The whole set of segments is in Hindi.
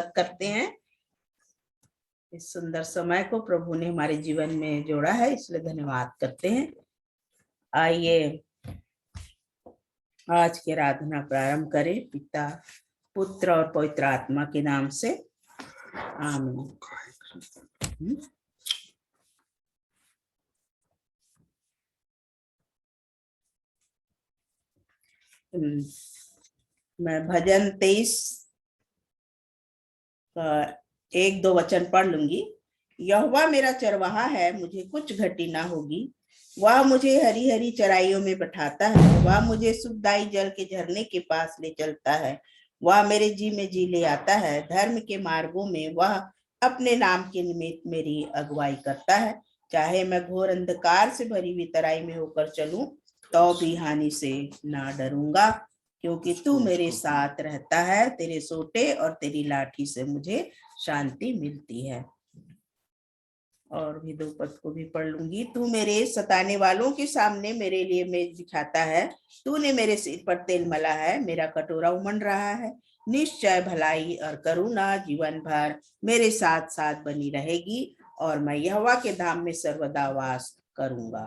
करते हैं। इस सुंदर समय को प्रभु ने हमारे जीवन में जोड़ा है, इसलिए धन्यवाद करते हैं। आइए आज की आराधना प्रारंभ करें। पिता, पुत्र और पवित्र आत्मा के नाम से, आमीन। मैं भजन 23 का 1-2 वचन पढ़ लूंगी। यहोवा मेरा चरवाहा है, मुझे कुछ घटी ना होगी। वह मुझे हरी हरी चराइयों में बैठाता है, वह मुझे सुखदाई जल के झरने के पास ले चलता है। वह मेरे जी में जी ले आता है, धर्म के मार्गों में वह अपने नाम के निमित्त मेरी अगुवाई करता है। चाहे मैं घोर अंधकार से भरी हुई तराई में होकर चलूं, तो भी हानि से ना डरूंगा, क्योंकि तू मेरे साथ रहता है। तेरे सोटे और तेरी लाठी से मुझे शांति मिलती है। और भी 2 पद को भी पढ़ लूंगी। तू मेरे सताने वालों के सामने मेरे लिए मेज बिछाता है। तूने मेरे सिर पर तेल मला है, मेरा कटोरा उमड़ रहा है। निश्चय भलाई और करुणा जीवन भर मेरे साथ साथ बनी रहेगी, और मैं यहोवा के धाम में सर्वदा वास करूंगा।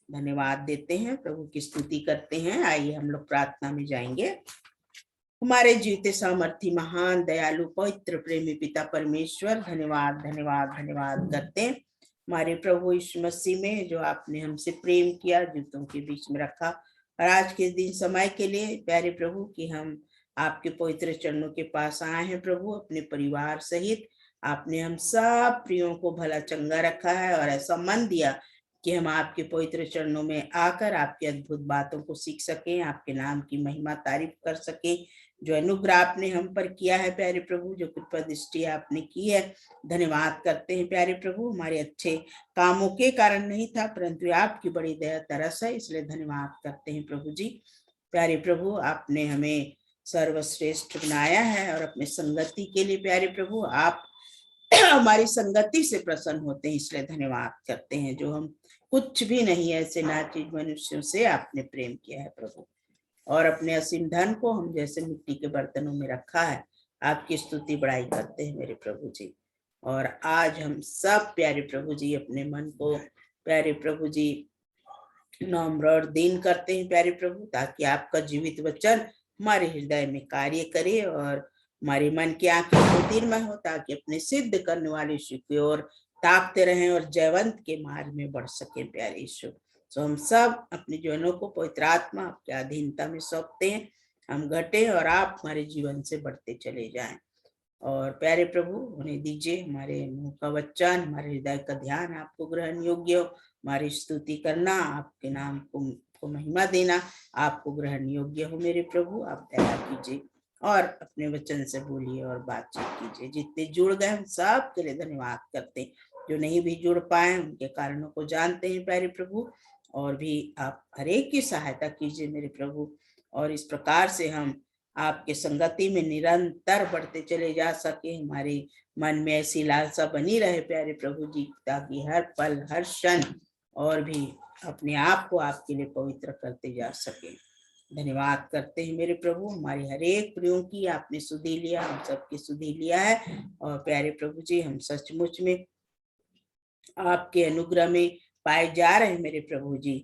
धन्यवाद देते हैं, प्रभु की स्तुति करते हैं। आइए हम लोग प्रार्थना में जाएंगे। हमारे जीते सामर्थी महान दयालु पवित्र प्रेमी पिता परमेश्वर, धन्यवाद धन्यवाद धन्यवाद करते हैं हमारे प्रभु यीशु मसीह में, जो आपने हमसे प्रेम किया, जूतों के बीच में रखा। और आज के दिन समय के लिए प्यारे प्रभु कि हम आपके पवित्र चरणों के पास आए हैं प्रभु, अपने परिवार सहित। आपने हम सब प्रियों को भला चंगा रखा है, और ऐसा मन दिया कि हम आपके पवित्र चरणों में आकर आपकी अद्भुत बातों को सीख सकें, आपके नाम की महिमा तारीफ कर सकें। जो अनुग्रह आपने हम पर किया है प्यारे प्रभु, जो कृपा दृष्टि आपने की है, धन्यवाद करते हैं प्यारे प्रभु। हमारे अच्छे कामों के कारण नहीं था, परंतु आपकी बड़ी दया तरस है, इसलिए धन्यवाद करते हैं प्रभु जी। प्यारे प्रभु, आपने हमें सर्वश्रेष्ठ बनाया है, और अपने संगति के लिए प्यारे प्रभु आप हमारी संगति से प्रसन्न होते हैं, इसलिए धन्यवाद करते हैं। जो हम कुछ भी नहीं है, ऐसे नाचीज मनुष्यों से आपने प्रेम किया है प्रभु, और अपने असीम धन को हम जैसे मिट्टी के बर्तनों में रखा है। आपकी स्तुति बड़ाई करते हैं मेरे प्रभु जी। और आज हम सब प्यारे प्रभु जी अपने मन को प्यारे प्रभु जी नम्र और दीन करते हैं प्यारे प्रभु, ताकि आपका जीवित वचन हमारे हृदय में कार्य करे, और हमारे मन की आंखें ज्योतिर्मय हो, ताकि अपने सिद्ध करने वाले यीशु की ओर ताकते रहें और जयवंत के मार्ग में बढ़ सके प्यारे यीशु। तो हम सब अपने जीवनों को पवित्र आत्मा आपके अधीनता में सौंपते हैं। हम घटे और आप हमारे जीवन से बढ़ते चले जाएं। और प्यारे प्रभु उन्हें दीजिए हमारे मुंह का वचन, हमारे हृदय का ध्यान आपको ग्रहण योग्य हो, हमारी स्तुति करना, आपके नाम को महिमा देना आपको ग्रहण योग्य हो मेरे प्रभु। आप दया कीजिए और अपने वचन से बोलिए और बातचीत कीजिए। जितने जुड़ गए हम सब के लिए धन्यवाद करते हैं, जो नहीं भी जुड़ पाए उनके कारणों को जानते हैं प्यारे प्रभु, और भी आप हरेक की सहायता कीजिए मेरे प्रभु। और इस प्रकार से हम आपके संगति में निरंतर बढ़ते चले जा सके। हमारे मन में ऐसी लालसा बनी रहे प्यारे प्रभु जी, ताकि हर पल हर क्षण और भी अपने आप को आपके लिए पवित्र करते जा सके। धन्यवाद करते हैं मेरे प्रभु, हमारी हर एक प्रियों की आपने सुधि लिया, हम सबकी सुधि लिया है। और प्यारे प्रभु जी हम सचमुच में आपके अनुग्रह में पाए जा रहे हैं मेरे प्रभु जी।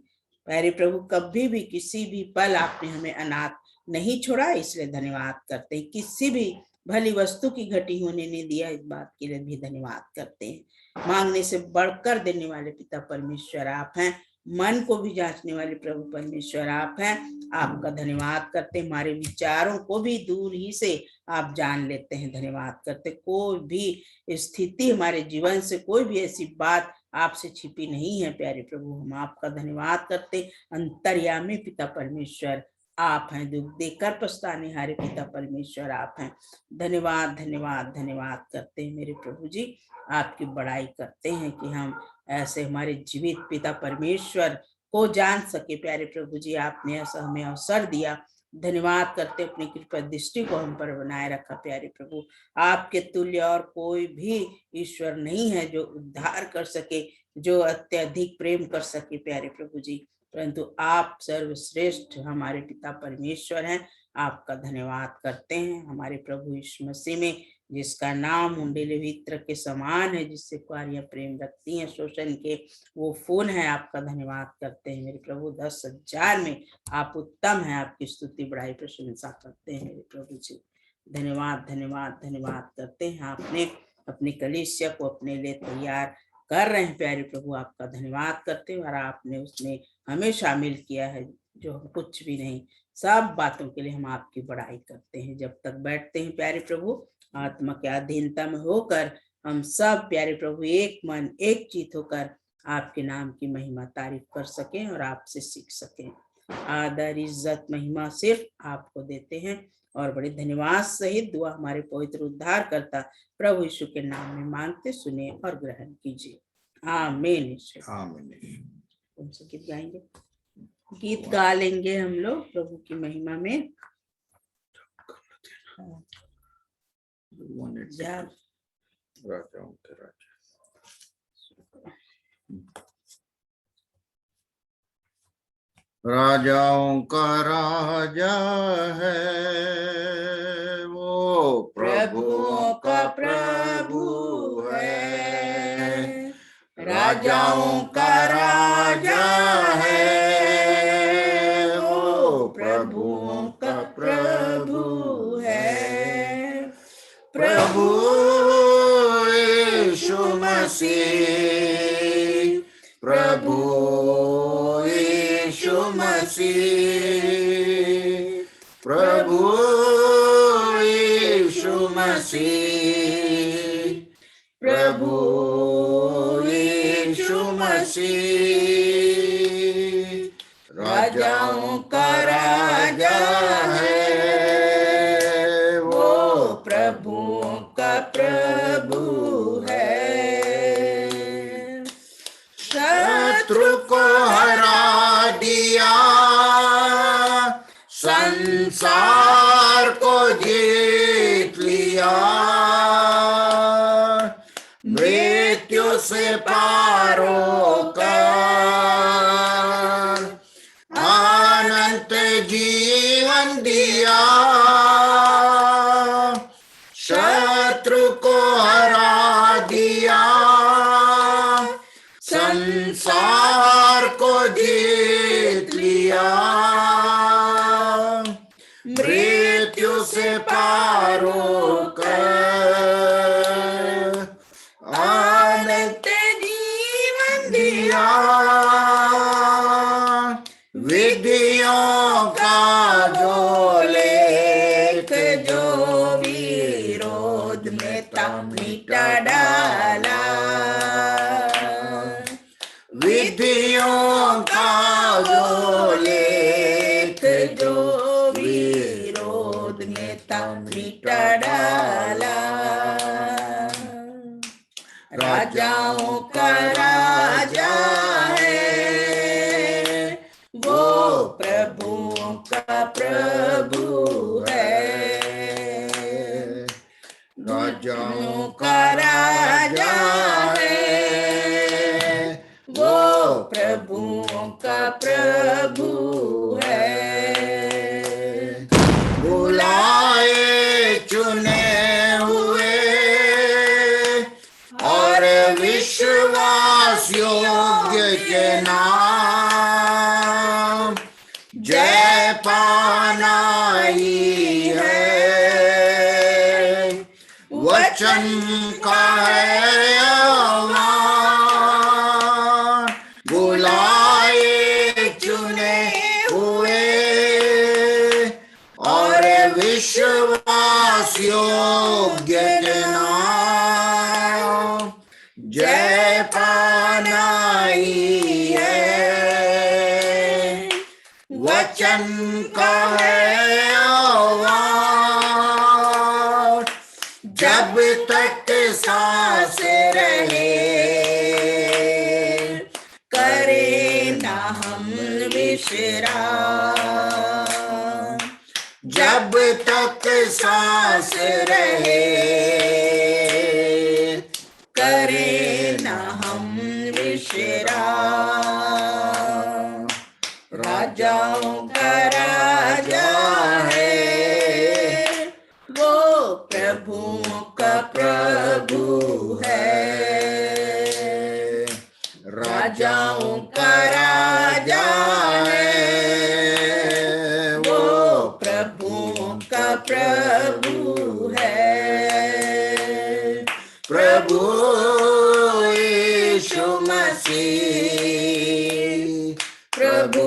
प्यारे प्रभु कभी भी किसी भी पल आपने हमें अनाथ नहीं छोड़ा, इसलिए धन्यवाद करते हैं। किसी भी भली वस्तु की घटी होने नहीं दिया, इस बात के लिए भी धन्यवाद करते हैं। मांगने से बढ़कर देने वाले पिता परमेश्वर आप हैं, मन को भी जांचने वाले प्रभु परमेश्वर आप हैं। आपका धन्यवाद करते, हमारे विचारों को भी दूर ही से आप जान लेते हैं। धन्यवाद करते, कोई भी स्थिति हमारे जीवन से, कोई भी ऐसी बात आपसे छिपी नहीं है प्यारे प्रभु। हम आपका धन्यवाद करते, अंतर्यामी पिता परमेश्वर आप हैं, दुख देकर पछताने हारे पिता परमेश्वर आप हैं। धन्यवाद धन्यवाद धन्यवाद करते हैं मेरे प्रभु जी, आपकी बड़ाई करते हैं कि हम ऐसे हमारे जीवित पिता परमेश्वर को जान सके प्यारे प्रभु जी। आपने ऐसा हमें अवसर दिया, धन्यवाद करते, अपनी कृपा दृष्टि को हम पर बनाए रखा प्यारे प्रभु। आपके तुल्य और कोई भी ईश्वर नहीं है जो उद्धार कर सके, जो अत्यधिक प्रेम कर सके प्यारे प्रभु जी, परंतु आप सर्वश्रेष्ठ हमारे पिता परमेश्वर हैं। आपका धन्यवाद करते हैं हमारे प्रभु यीशु मसीह में जिसका नाम मुंडेले वित्र के समान है, जिससे कुआरियां प्रेम रखती हैं शोषण के, वो फूल है। आपका धन्यवाद करते हैं मेरे प्रभु। 10,000 में आप उत्तम है, आपकी स्तुति बड़ाई प्रशंसा करते हैं मेरे प्रभु जी। धन्यवाद धन्यवाद धन्यवाद करते हैं। आपने अपनी कलीसिया को अपने लिए तैयार कर रहे हैं प्यारे प्रभु, आपका धन्यवाद करते हैं। और आपने उसमें हमें शामिल किया है, जो हम कुछ भी नहीं, सब बातों के लिए हम आपकी बड़ाई करते हैं। जब तक बैठते हैं प्यारे प्रभु आत्मा के अधीनता में होकर, हम सब प्यारे प्रभु एक मन एक चित होकर आपके नाम की महिमा तारीफ कर सकें और आपसे सीख सकें। आदर इज्जत महिमा सिर्फ आपको देते हैं, और बड़े धन्यवाद सहित दुआ हमारे पवित्र उद्धार करता प्रभु यीशु के नाम में मांगते, सुने और ग्रहण कीजिए। आमीन। कौन सा गीत गाएंगे? गीत गा लेंगे हम लोग प्रभु की महिमा में। राजाओं का राजा है वो, प्रभुओं का प्रभु है। राजाओं का राजा है वो, प्रभुओं का प्रभु है। प्रभु यीशु मसीह, प्रभु यीशु मसीह, प्रभु यीशु मसीह, प्रभु यीशु मसीह। राजाओं का राजा है वो, प्रभुओं का प्रभु है। शत्रु को हरा दिया, संसार को जीत लिया, मृत्यु से पार होकर अनंत जीवन दिया। शत्रु को हरा दिया, संसार को जीत लिया, मृत्यु से पार होकर अनंत जीवन दिया। विधियों का जो लेख जो विरोध में था मिटा डाला, विधियों का जो लेख जो विरोध में था मिटा डाला। राजाओं का राजा है वो, प्रभुओं का प्रभु है। राजाओं का राजा है वो, प्रभुओं का प्रभु है। बुलाए चुने हुए और विश्वास योग्य के नाम, जय पाना ही है वचन का है आह्वान। बुलाए चुने हुए और विश्वास योग्य के नाम, जय पाना ही है वचन का है आह्वान। जब तक सांस रहे करे ना हम विश्राम, जब तक सांस रहे करे ना हम विश्राम। राजाओं का राजा है वो, प्रभुओं का प्रभु यीशु मसीह, प्रभु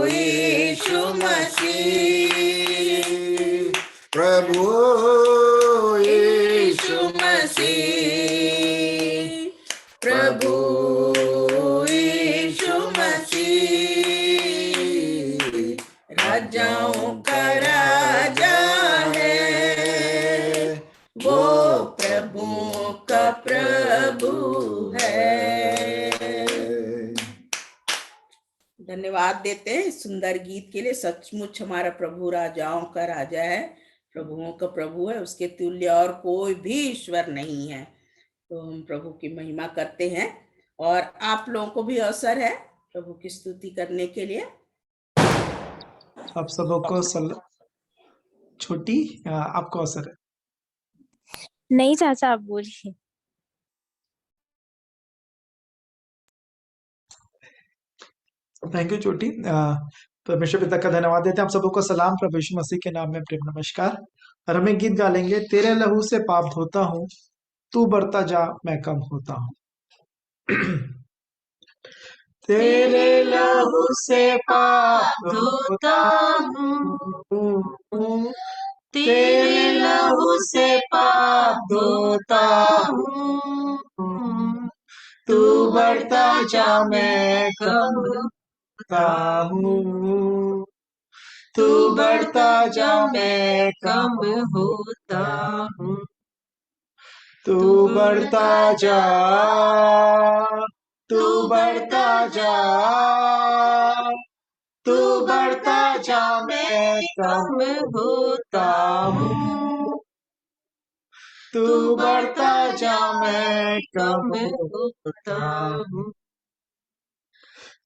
यीशु मसीह, प्रभु यीशु मसीह, प्रभु यीशु मसीह, राजाओं का राजा है, वो प्रभुओं का प्रभु है। धन्यवाद देते हैं इस सुंदर गीत के लिए। सचमुच हमारा प्रभु राजाओं का राजा है, प्रभुओं का प्रभु है, उसके तुल्य और कोई भी ईश्वर नहीं है। तो हम प्रभु की महिमा करते हैं और आप लोगों को भी अवसर है प्रभु की स्तुति करने के लिए। आप सबको छोटी आपको अवसर है। नहीं चाचा, आप बोलिए। थैंक यू छोटी। परमेश्वर पिता का धन्यवाद देते हैं। आप सबको सलाम प्रभु यीशु मसीह के नाम में प्रेम नमस्कार। और हम एक गीत गा लेंगे, तेरे लहू से पाप धोता हूँ, तू बढ़ता जा मैं कम होता हूँ। तेरे लहू से पाप धोता हूँ, तेरे लहू से पाप धोता हूँ, तू बढ़ता जा मैं कम होता हूँ, तू बढ़ता जा मैं कम होता हूँ, तू बढ़ता जा, तू बढ़ता जा, तू बढ़ता जा मैं कम होता हूँ, तू बढ़ता जा मैं कम होता हूँ।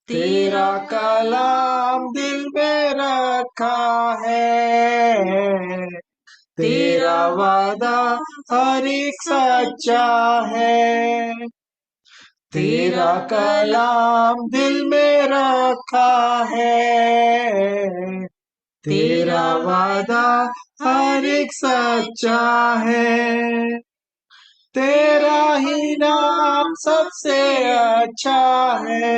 तेरा कलाम दिल में रखा है, तेरा वादा हर एक सच्चा है, तेरा कलाम दिल में रखा है, तेरा वादा हर एक सच्चा है, तेरा ही नाम सबसे अच्छा है,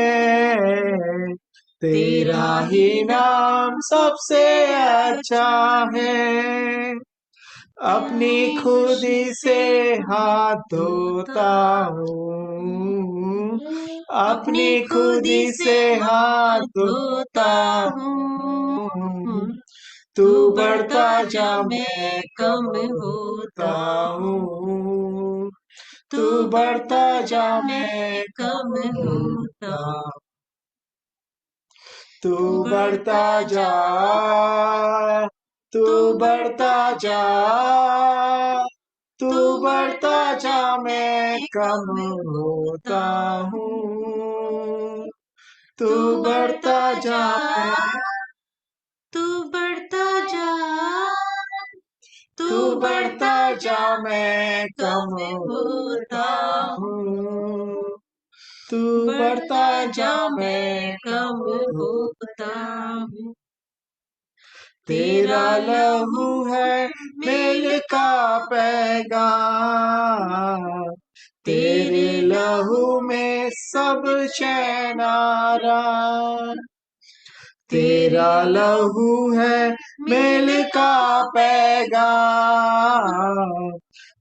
तेरा ही नाम सबसे अच्छा है। अपनी खुदी से हाथ धोता हूँ, अपनी खुदी से हाथ धोता हूँ, तू बढ़ता जा मैं कम होता हूँ, तू बढ़ता जा मैं कम होता हूँ, तू बढ़ता जा, तू बढ़ता जा, तू बढ़ता जा मैं कम होता हूँ, तू बढ़ता जा, तू बढ़ता जा, तू बढ़ता जा मैं कम होता हूँ, तू बढ़ता जा मैं कम होता हूँ। तेरा लहू है मेल का पैगाम, तेरे लहू में सब चैन आराम, तेरा लहू है मेल का पैगाम,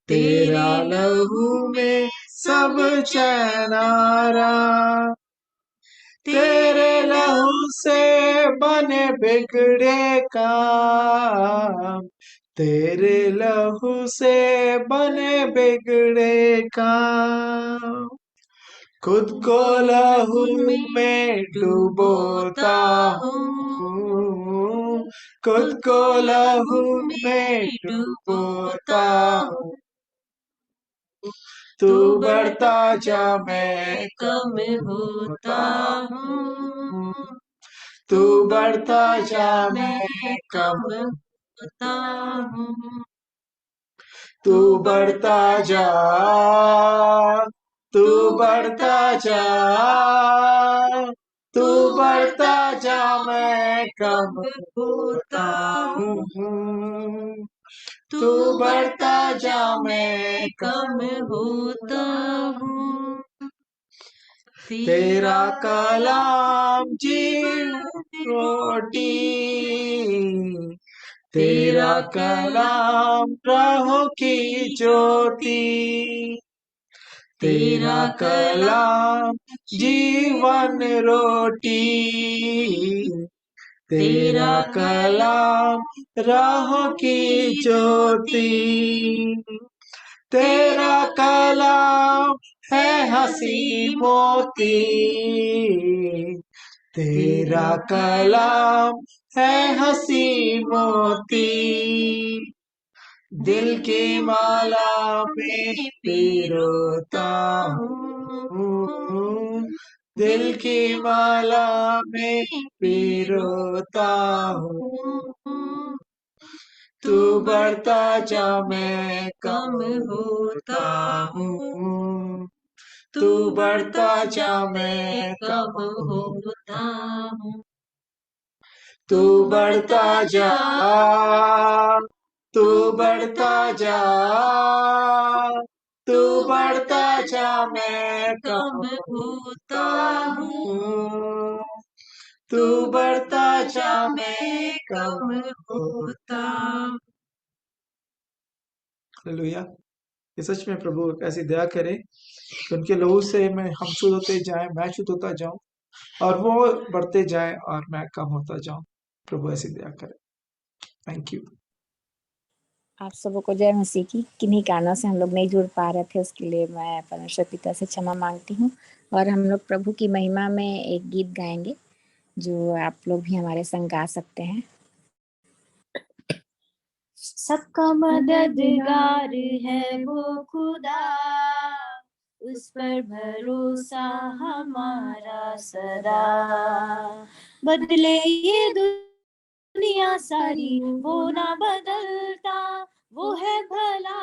तेरा लहू में सब चैन आराम, तेरे लहू से बने बिगड़े काम, तेरे लहू से बने बिगड़े काम, खुद को लहू में डुबोता हूँ, खुद को लहू में डुबोता हूँ, तू बढ़ता जा मैं कम होता हूँ, तू बढ़ता जा मैं कम होता हूँ, तू बढ़ता जा, तू बढ़ता जा, तू बढ़ता जा मैं कम होता हूँ, तू बढ़ता जा मैं कम होता हूँ। तेरा कलाम जीवन रोटी, तेरा कलाम राहों की ज्योति, तेरा कलाम जीवन रोटी, तेरा कलाम राहों की ज्योति, तेरा कलाम है हंसी मोती, तेरा कलाम है हंसी मोती, दिल की माला में पिरोता हूँ, दिल की माला में पिरोता हूँ, तू बढ़ता जा मैं कम होता हूँ, तू बढ़ता जा मैं कम होता हूँ, तू बढ़ता जा, तू बढ़ता जा, तू बढ़ता जा मैं कम होता हूँ, तू बढ़ता जा मैं कम होता हूँ। हालेलुया। ये सच में प्रभु ऐसी दया करे कि उनके लहू से मैं हम शुद्ध होते जाएं, मैं शुद्ध होता जाऊं और वो बढ़ते जाएं और मैं कम होता जाऊं। प्रभु ऐसी दया करे। Thank you. आप सबों को जय मसीह की। किन्हीं कारणों से हम लोग नहीं जुड़ पा रहे थे, उसके लिए मैं परमेश्वर पिता से क्षमा मांगती हूँ। और हम लोग प्रभु की महिमा में एक गीत गाएंगे जो आप लोग भी हमारे संग गा सकते हैं। सबका मददगार है वो खुदा, उस पर भरोसा हमारा सदा। बदले ये दुनिया सारी वो ना बदलता, वो है भला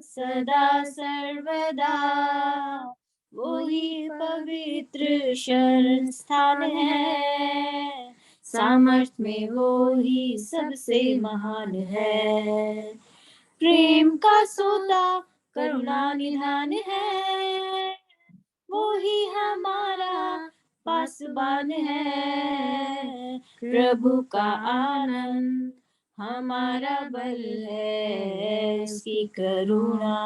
सदा सर्वदा। वो ही पवित्र शरण स्थान है, सामर्थ्य में वो ही सबसे महान है। प्रेम का सोता करुणा निधान है, वो ही हमारा पासबान है। प्रभु का आनंद हमारा बल है, उसकी करुणा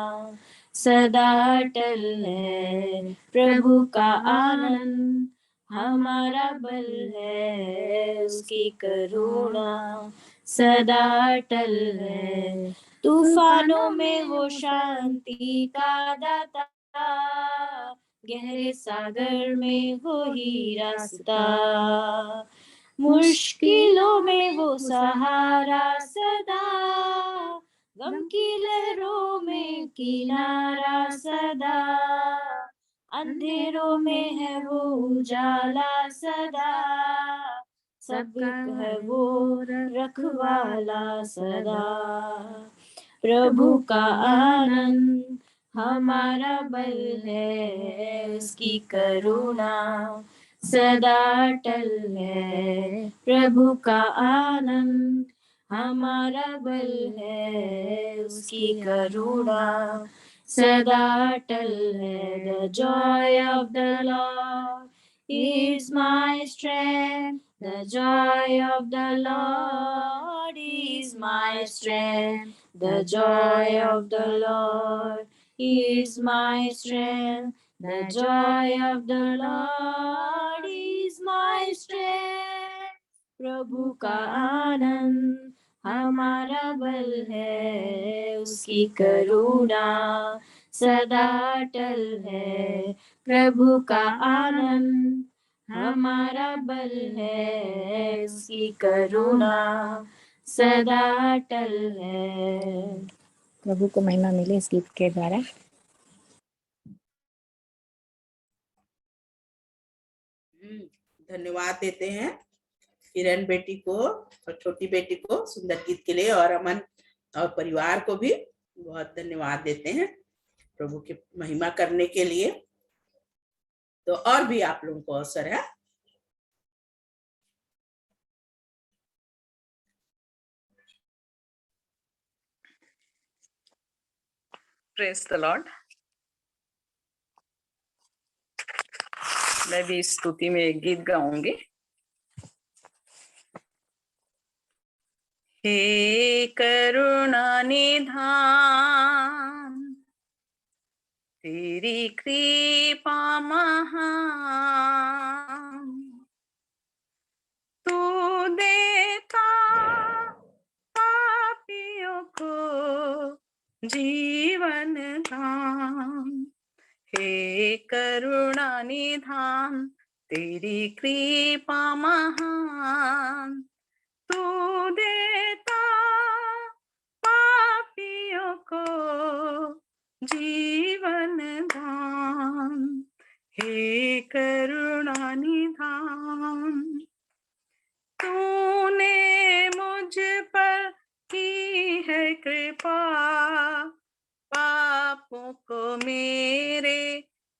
सदा अटल है। प्रभु का आनंद हमारा बल है, उसकी करुणा सदा अटल है। तूफानों में वो शांति का दाता, गहरे सागर में वो ही रास्ता। मुश्किलों में वो सहारा सदा, गम की लहरों में किनारा सदा। अंधेरों में है वो उजाला सदा, सबका है वो रखवाला सदा। प्रभु का आनंद हमारा बल है, उसकी करुणा सदा अटल है। प्रभु का आनंद हमारा बल है, उसकी करुणा सदा अटल है। The joy of the Lord is my strength, the joy of the Lord is my strength, the joy of the Lord is my strength, the joy of the Lord is my strength. प्रभु का आनंद हमारा बल है, उसकी करुणा सदा अटल है। प्रभु का आनंद हमारा बल है, उसकी करुणा सदा अटल है। प्रभु को महिमा मिले इस गीत के द्वारा। धन्यवाद देते हैं किरण बेटी को और छोटी बेटी को सुंदर गीत के लिए, और अमन और परिवार को भी बहुत धन्यवाद देते हैं प्रभु की महिमा करने के लिए। तो और भी आप लोगों को अवसर है। Praise the Lord. मैं भी इस स्तुति में एक गीत गाऊंगी। हे करुणा निधान, तेरी कृपा महान, तू देता पापियों को जीवन दान। हे करुणा निधान, तेरी कृपा महान, तू देता पापियों को जीवन दान। हे करुणा निधान, तूने मुझ पर की है कृपा, पापों को मेरे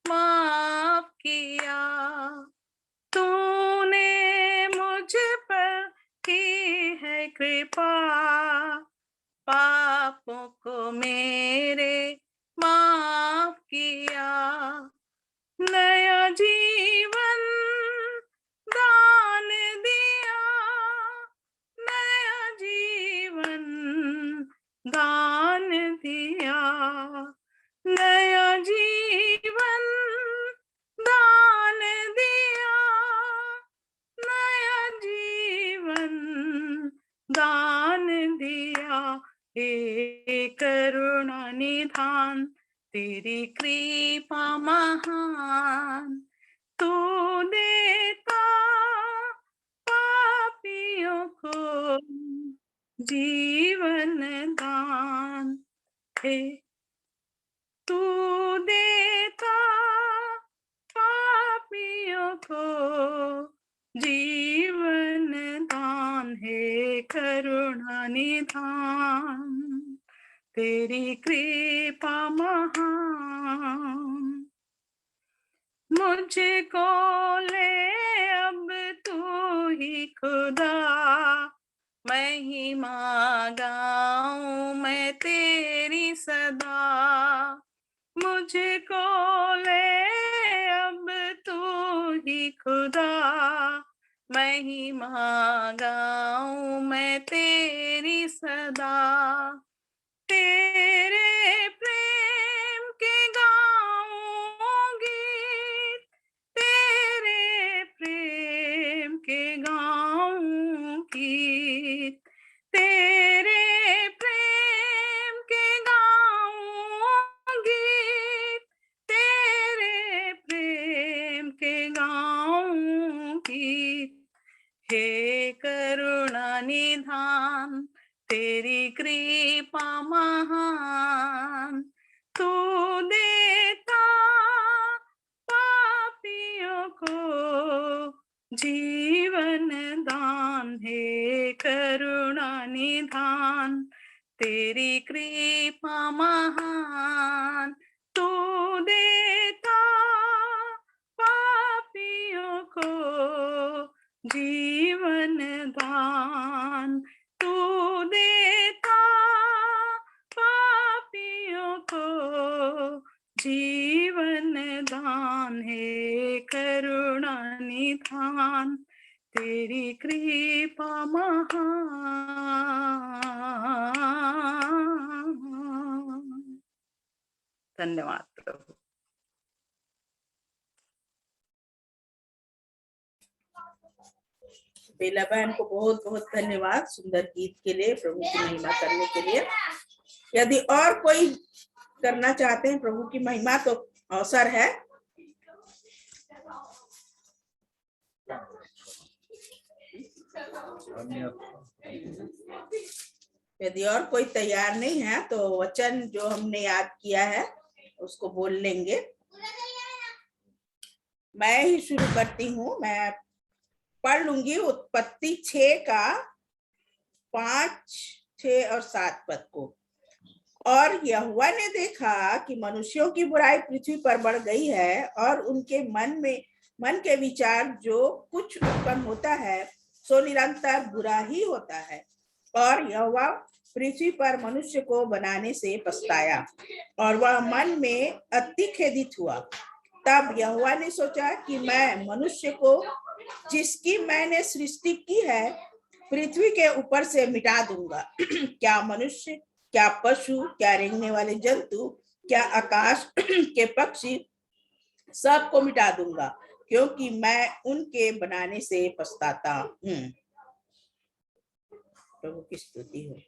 माफ किया। तूने मुझ पर की है कृपा, पापों को मेरे माफ किया। नया जीवन दान दिया, नया जीवन दान दिया, नया जीवन दान दिया, नया जीवन दान दिया। हे करुणा निधान, तेरी कृपा महान, तू देता पापियों को जीवन दान। हे तू देता पापियों को जीवन दान। हे करुणा निधान, तेरी कृपा महान, मुझको ले अब तू ही खुदा, महिमा गाऊं मैं तेरी सदा। मुझको ले अब तू ही खुदा, महिमा गाऊं मैं तेरी सदा। तेरे प्रेम के गाऊंगी, तेरे प्रेम के गाऊंगी, तेरे प्रेम के गाऊंगी, तेरे प्रेम के गाऊंगी। हे करुणा निधान, तेरी कृपा महान, तू देता पापियों को जीवन दान। हे करुणा निधान, तेरी कृपा महान, तू देता पापियों को जीवन दान। तू देता पापियों को जीवन दान। हे करुणा निधान, तेरी कृपा महान। धन्यवाद प्रभु। बेला बहन को बहुत बहुत धन्यवाद सुंदर गीत के लिए, प्रभु की महिमा करने के लिए। यदि और कोई करना चाहते हैं प्रभु की महिमा तो अवसर है। यदि और कोई तैयार नहीं है तो वचन जो हमने याद किया है उसको बोल लेंगे। मैं ही शुरू करती हूँ। मैं पढ़ लूंगी उत्पत्ति 6 का 5, 6 और 7 पद को। और यहोवा ने देखा कि मनुष्यों की बुराई पृथ्वी पर बढ़ गई है और उनके मन के विचार जो कुछ उत्पन्न होता है सो निरंतर बुरा ही होता है। और यहोवा पृथ्वी पर मनुष्य को बनाने से पछताया और वह मन में अति खेदित हुआ। तब यहोवा ने सोचा कि मैं मनुष्य को जिसकी मैंने सृष्टि की है पृथ्वी के ऊपर से मिटा दूंगा। क्या मनुष्य, क्या पशु, क्या रेंगने वाले जंतु, क्या आकाश के पक्षी, सबको मिटा दूंगा, क्योंकि मैं उनके बनाने से पछताता हूँ। प्रभु की स्तुति हो।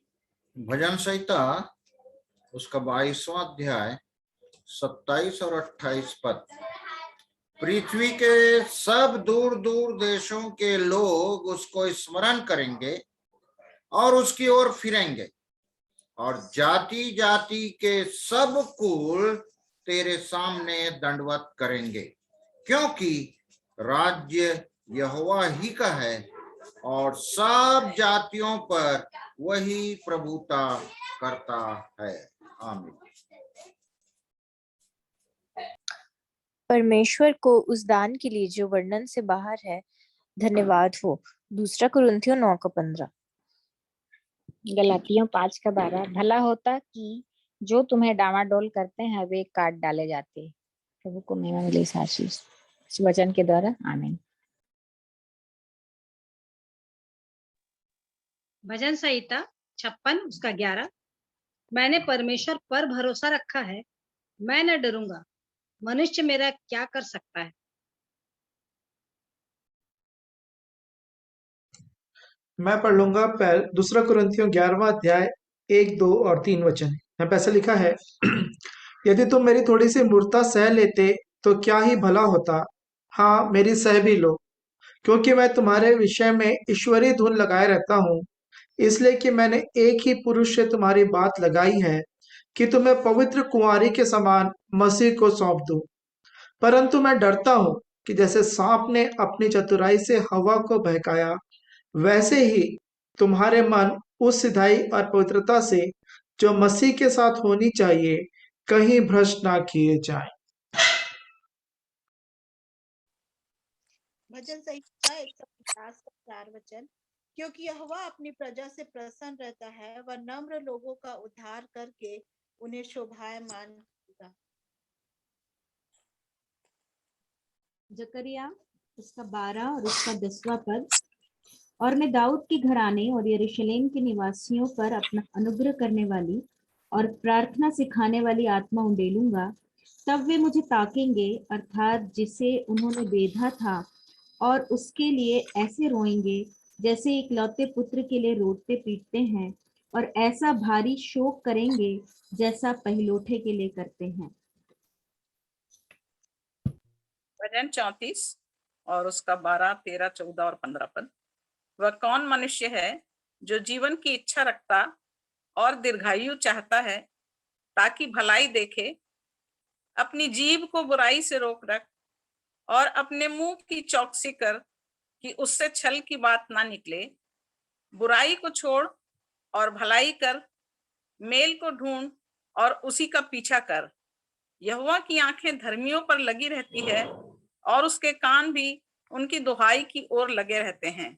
भजन संहिता उसका 22वां अध्याय 27 और 28 पद। पृथ्वी के सब दूर दूर देशों के लोग उसको स्मरण करेंगे और उसकी ओर फिरेंगे, और जाति जाति के सब कुल तेरे सामने दंडवत करेंगे, क्योंकि राज्य यहोवा ही का है और सब जातियों पर वही प्रभुता करता है। आमीन। परमेश्वर को उस दान के लिए जो वर्णन से बाहर है धन्यवाद हो। 2 कुरिन्थियों 9:15। गलातियों 5:12। भला होता कि जो तुम्हें डामाडोल करते हैं वे काट डाले जाते। प्रभु को महिमा मिले इस आशीष इस वचन के द्वारा। आमीन। भजन संहिता 56 उसका 11। मैंने परमेश्वर पर भरोसा रखा है, मैं न डरूंगा, मनुष्य मेरा क्या कर सकता है। मैं पढ़ लूंगा 2 कुरिन्थियों 11वां अध्याय 1, 2 और 3 वचन। यहाँ पे ऐसा लिखा है, यदि तुम मेरी थोड़ी सी मूर्खता सह लेते तो क्या ही भला होता। हाँ, मेरी सह भी लो, क्योंकि मैं तुम्हारे विषय में ईश्वरीय धुन लगाए रहता हूँ, इसलिए कि मैंने एक ही पुरुष से तुम्हारी बात लगाई है कि तुम्हें पवित्र कुंवारी के समान मसीह को सौंप दूं। परंतु मैं डरता हूँ कि जैसे सांप ने अपनी चतुराई से हवा को बहकाया, वैसे ही तुम्हारे मन उस सिधाई और पवित्रता से जो मसीह के साथ होनी चाहिए कहीं भ्रष्ट ना किए जाएं। भजन संहिता 150 का 4 वचन। क्योंकि यहोवा अपनी प्रजा से प्रसन्न रहता है, वह नम्र लोगों का उद्धार करके उन्हें शोभायमान करेगा। जकरिया उसका 12 और उसका 10वां पद। और मैं दाऊद के घराने और यरूशलेम के निवासियों पर अपना अनुग्रह करने वाली और प्रार्थना सिखाने वाली आत्मा उंडेलूंगा, तब वे मुझे ताकेंगे, अर्थात जिसे उन्होंने बेधा था, और उसके लिए ऐसे रोएंगे जैसे इकलौते पुत्र के लिए रोते पीटते हैं, और ऐसा भारी शोक करेंगे जैसा पहिलौठे के लिए करते हैं। भजन 34 और उसका 12, 13, 14 और 15 पद। वह कौन मनुष्य है जो जीवन की इच्छा रखता और दीर्घायु चाहता है, ताकि भलाई देखे। अपनी जीभ को बुराई से रोक रख और अपने मुंह की चौकसी कर कि उससे छल की बात ना निकले। बुराई को छोड़ और भलाई कर, मेल को ढूंढ और उसी का पीछा कर। यहोवा की आंखें धर्मियों पर लगी रहती है और उसके कान भी उनकी दुहाई की ओर लगे रहते हैं।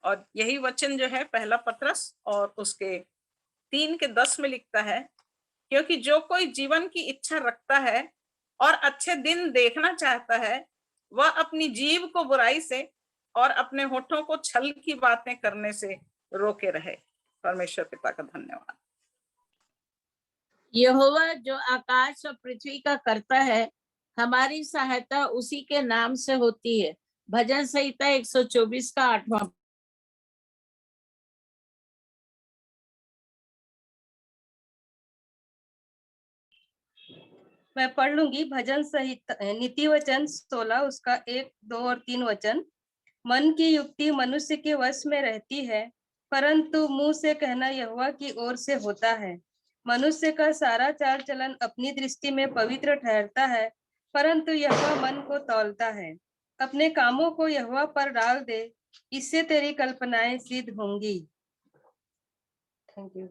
और यही वचन जो है 1 पत्रस और उसके 3:10 में लिखता है, क्योंकि जो कोई जीवन की इच्छा रखता है और अच्छे दिन देखना चाहता है, वह अपनी जीभ को बुराई से और अपने होठों को छल की बातें करने से रोके रहे। परमेश्वर पिता का धन्यवाद। यहोवा जो आकाश और पृथ्वी का करता है, हमारी सहायता उसी के नाम से होती है। भजन संहिता 124 का 8वां। मैं पढ़ लूंगी भजन संहिता नीति वचन 16 उसका 1, 2 और 3 वचन। मन की युक्ति मनुष्य के वश में रहती है, परंतु मुंह से कहना यहोवा की ओर से होता है। मनुष्य का सारा चाल चलन अपनी दृष्टि में पवित्र ठहरता है, परंतु यहोवा मन को तौलता है। अपने कामों को यहोवा पर डाल दे, इससे तेरी कल्पनाएं सिद्ध होंगी। Thank you.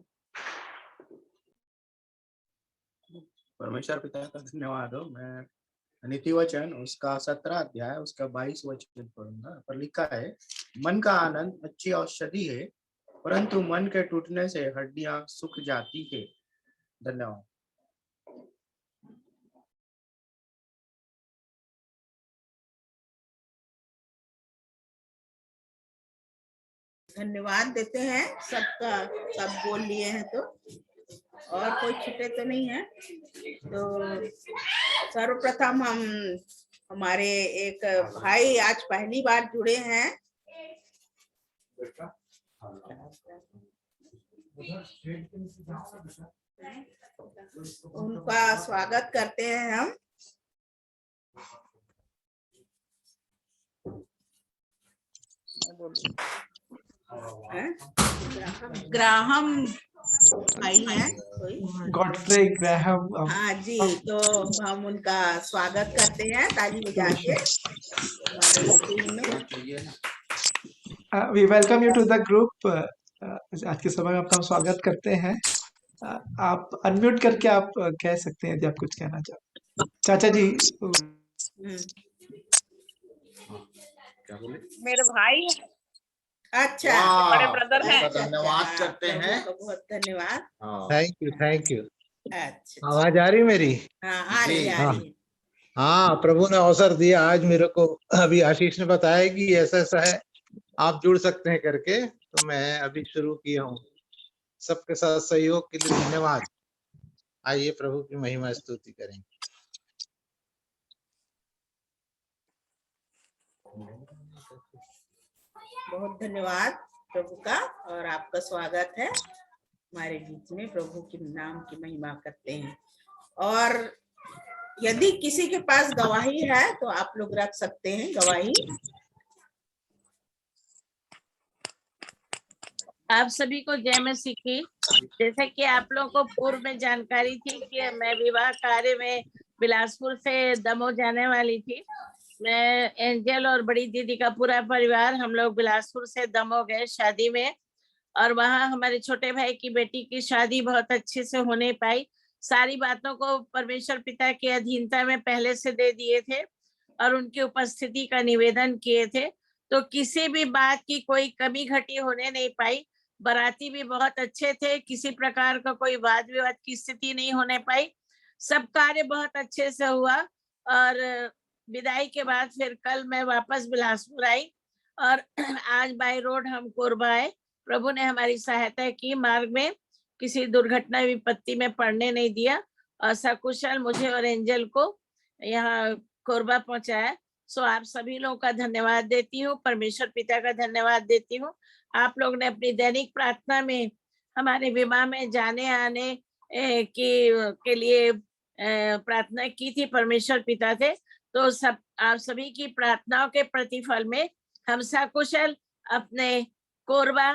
परमेश्वर पिता का धन्यवाद हो। मैं नीति वचन उसका 17 अध्याय उसका 22 वचन पढ़ूंगा। पर लिखा है, मन का आनंद अच्छी औषधि है, परंतु मन के टूटने से हड्डियां सूख जाती है। धन्यवाद। धन्यवाद देते हैं सबका, सब बोल लिए हैं तो, और कोई छूटे तो नहीं है। तो सर्वप्रथम हम हमारे एक भाई आज पहली बार जुड़े हैं, उनका स्वागत करते हैं हम। ग्राहम भाई हैं कोई, गॉडफ्रे ग्राहम। हाँ जी, तो हम उनका स्वागत करते हैं ताली बजा के। We welcome you to the group. आज के सभा में आपका हम स्वागत करते हैं। आप अनम्यूट करके आप कह सकते हैं यदि आप कुछ कहना चाहते। चाचा जी। क्या बोले? मेरे भाई, अच्छा, बड़े ब्रदर हैं। धन्यवाद करते हैं। बहुत धन्यवाद। Thank you. अच्छा, आवाज आ रही मेरी? हाँ आ रही है। हाँ, प्रभु ने अवसर दिया आज मेरे को। अभी आशीष ने बताया कि ऐसा ऐसा है, आप जुड़ सकते हैं करके, तो मैं अभी शुरू किया हूँ। सबके साथ सहयोग के लिए धन्यवाद। आइए प्रभु की महिमा स्तुति करें। बहुत धन्यवाद प्रभु का, और आपका स्वागत है हमारे बीच में। प्रभु के नाम की महिमा करते हैं। और यदि किसी के पास गवाही है तो आप लोग रख सकते हैं गवाही। आप सभी को जय मसीह की। जैसे कि आप लोगों को पूर्व में जानकारी थी कि मैं विवाह कार्य में बिलासपुर से दमोह जाने वाली थी। मैं, एंजल और बड़ी दीदी का पूरा परिवार, हम लोग बिलासपुर से दमोह गए शादी में, और वहाँ हमारे छोटे भाई की बेटी की शादी बहुत अच्छे से होने पाई। सारी बातों को परमेश्वर पिता की अधीनता में पहले से दे दिए थे और उनकी उपस्थिति का निवेदन किए थे, तो किसी भी बात की कोई कमी घटी होने नहीं पाई। बाराती भी बहुत अच्छे थे, किसी प्रकार का कोई वाद विवाद की स्थिति नहीं होने पाई। सब कार्य बहुत अच्छे से हुआ। और विदाई के बाद फिर कल मैं वापस बिलासपुर आई और आज बाय रोड हम कोरबा आए। प्रभु ने हमारी सहायता की, मार्ग में किसी दुर्घटना विपत्ति में पड़ने नहीं दिया और सकुशल मुझे और एंजल को यहाँ कोरबा पहुंचाया। सो आप सभी लोगों का धन्यवाद देती हूँ, परमेश्वर पिता का धन्यवाद देती हूँ। आप लोग ने अपनी दैनिक प्रार्थना में हमारे विवाह में जाने आने के लिए प्रार्थना की थी परमेश्वर पिता से। तो सब आप सभी की प्रार्थनाओं के प्रतिफल में हम सकुशल अपने कोरबा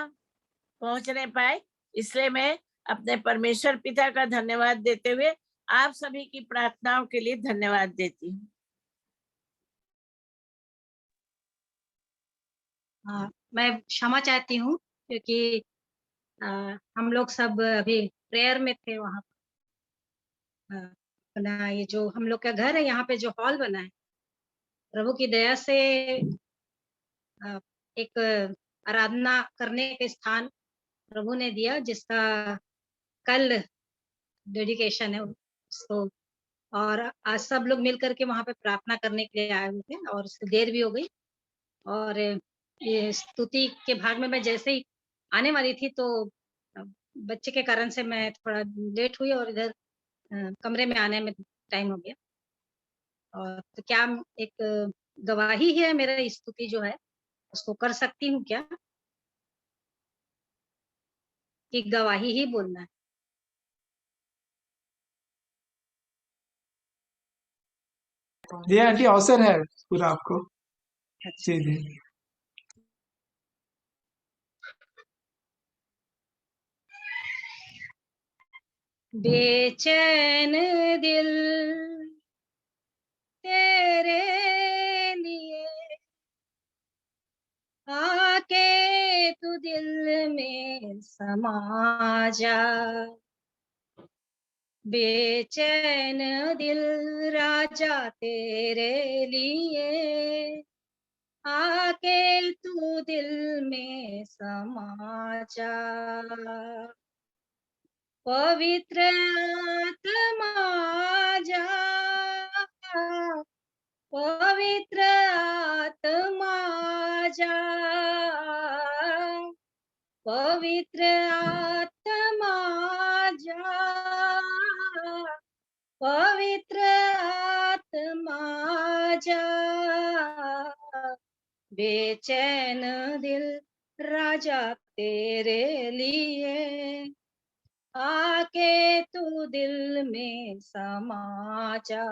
पहुंचने पाए, इसलिए मैं अपने परमेश्वर पिता का धन्यवाद देते हुए आप सभी की प्रार्थनाओं के लिए धन्यवाद देती हूँ। मैं क्षमा चाहती हूँ क्योंकि हम लोग सब अभी प्रेयर में थे। वहाँ अपना ये जो हम लोग का घर है, यहाँ पे जो हॉल बना है, प्रभु की दया से एक आराधना करने के स्थान प्रभु ने दिया, जिसका कल डेडिकेशन है उसको। और आज सब लोग मिल करके वहाँ पे प्रार्थना करने के लिए आए हुए थे और देर भी हो गई। और ये स्तुति के भाग में मैं जैसे ही आने वाली थी तो बच्चे के कारण से मैं थोड़ा लेट हुई और इधर कमरे में आने में टाइम हो गया। और तो क्या एक गवाही है मेरा स्तुति जो है उसको कर सकती हूँ क्या, कि गवाही ही बोलना है? जी आंटी, अवसर है पूरा आपको। जी जी। बेचैन दिल तेरे लिए आके तू दिल में समा जा। बेचैन दिल राजा तेरे लिए आके आके तू दिल में समा जा। पवित्र आत्मा जा, पवित्र आत्मा जा, पवित्र आत्मा जा, पवित्र आत्मा जा। बेचैन दिल राजा तेरे लिए, आके तू दिल में समा जा।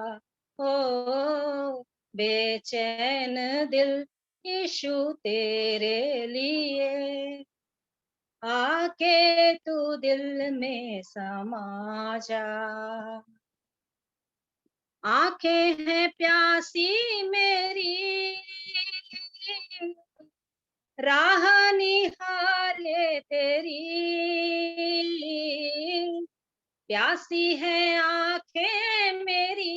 ओ बेचैन दिल यीशु तेरे लिए, आके तू दिल में समा जा। आंखें हैं प्यासी मेरी, राह निहारे तेरी, प्यासी है आंखें मेरी,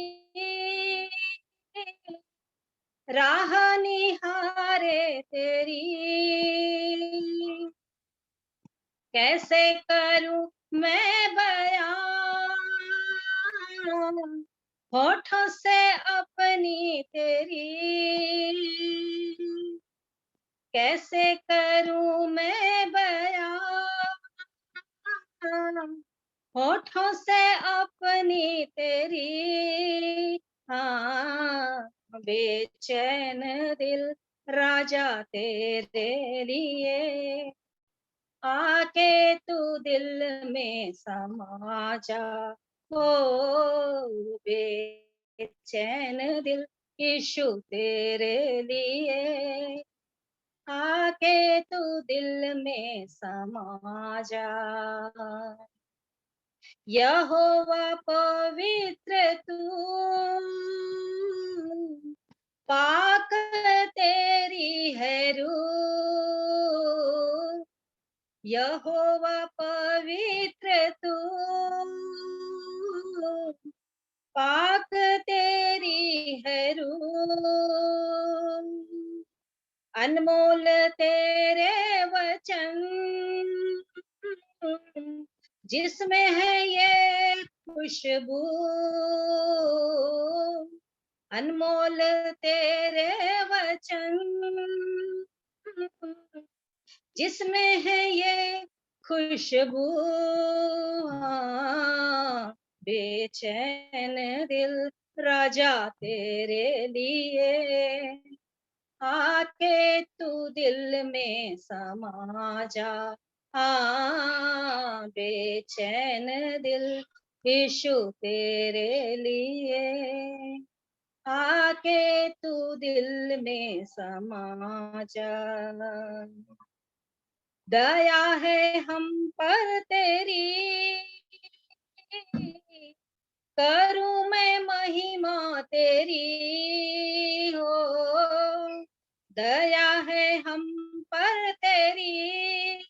राह निहारे तेरी। कैसे करूं मैं बयां होठों से अपनी तेरी, कैसे करूं मैं बयां होठों से अपनी तेरी। हाँ बेचैन दिल राजा तेरे लिए, आके तू दिल में समा जा। ओ बेचैन दिल यीशु तेरे लिए, आके तू दिल में समा जा। यहोवा पवित्र तू, पाक तेरी है रूह। यहोवा पवित्र तू, पाक तेरी है रूह। अनमोल तेरे वचन, जिसमें है ये खुशबू। अनमोल तेरे वचन, जिसमें है ये खुशबू। बेचैन दिल राजा तेरे लिए, आके तू दिल में समा जा। हाँ बेचैन दिल यीशु तेरे लिए, आके तू दिल में समा जा। दया है हम पर तेरी, करूं मैं महिमा तेरी हो। दया है हम पर तेरी,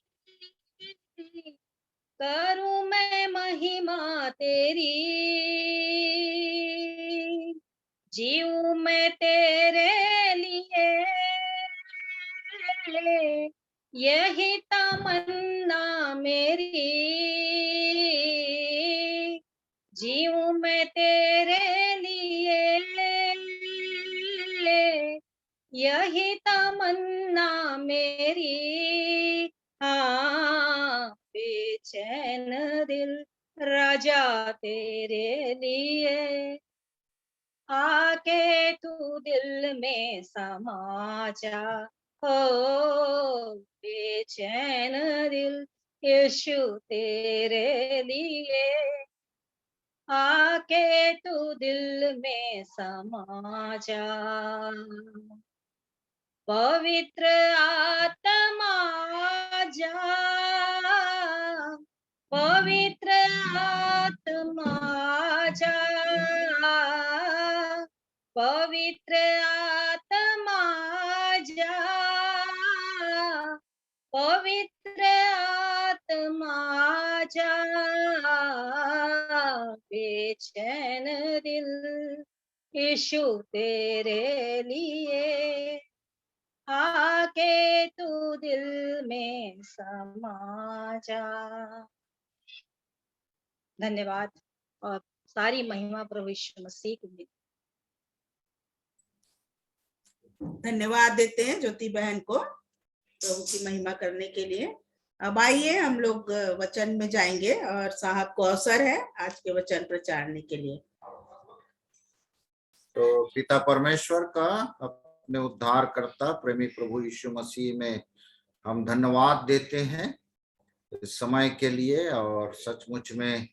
करूं मैं महिमा तेरी। जीऊं मैं तेरे लिए, यही तमन्ना मेरी। जीऊं मैं तेरे लिए, यही तमन्ना मेरी। हाँ बेचैन दिल राजा तेरे लिए, आके तू दिल में समा जा। हो बेचैन दिल यीशु तेरे लिए, आके तू दिल में समा जा। पवित्र आत्मा जा, पवित्र आत्मा जा, पवित्र आत्मा जा, पवित्र आत्मा जा। बेचैन दिल यीशु तेरे लिए, आके तू दिल में समा जा। धन्यवाद और सारी महिमा प्रभु यीशु मसीह को मिले। धन्यवाद देते हैं ज्योति बहन को प्रभु की महिमा करने के लिए। अब आइए हम लोग वचन में जाएंगे और साहब को अवसर है आज के वचन प्रचारने के लिए। तो पिता परमेश्वर का अपने उद्धारकर्ता प्रेमी प्रभु यीशु मसीह में हम धन्यवाद देते हैं इस समय के लिए। और सचमुच में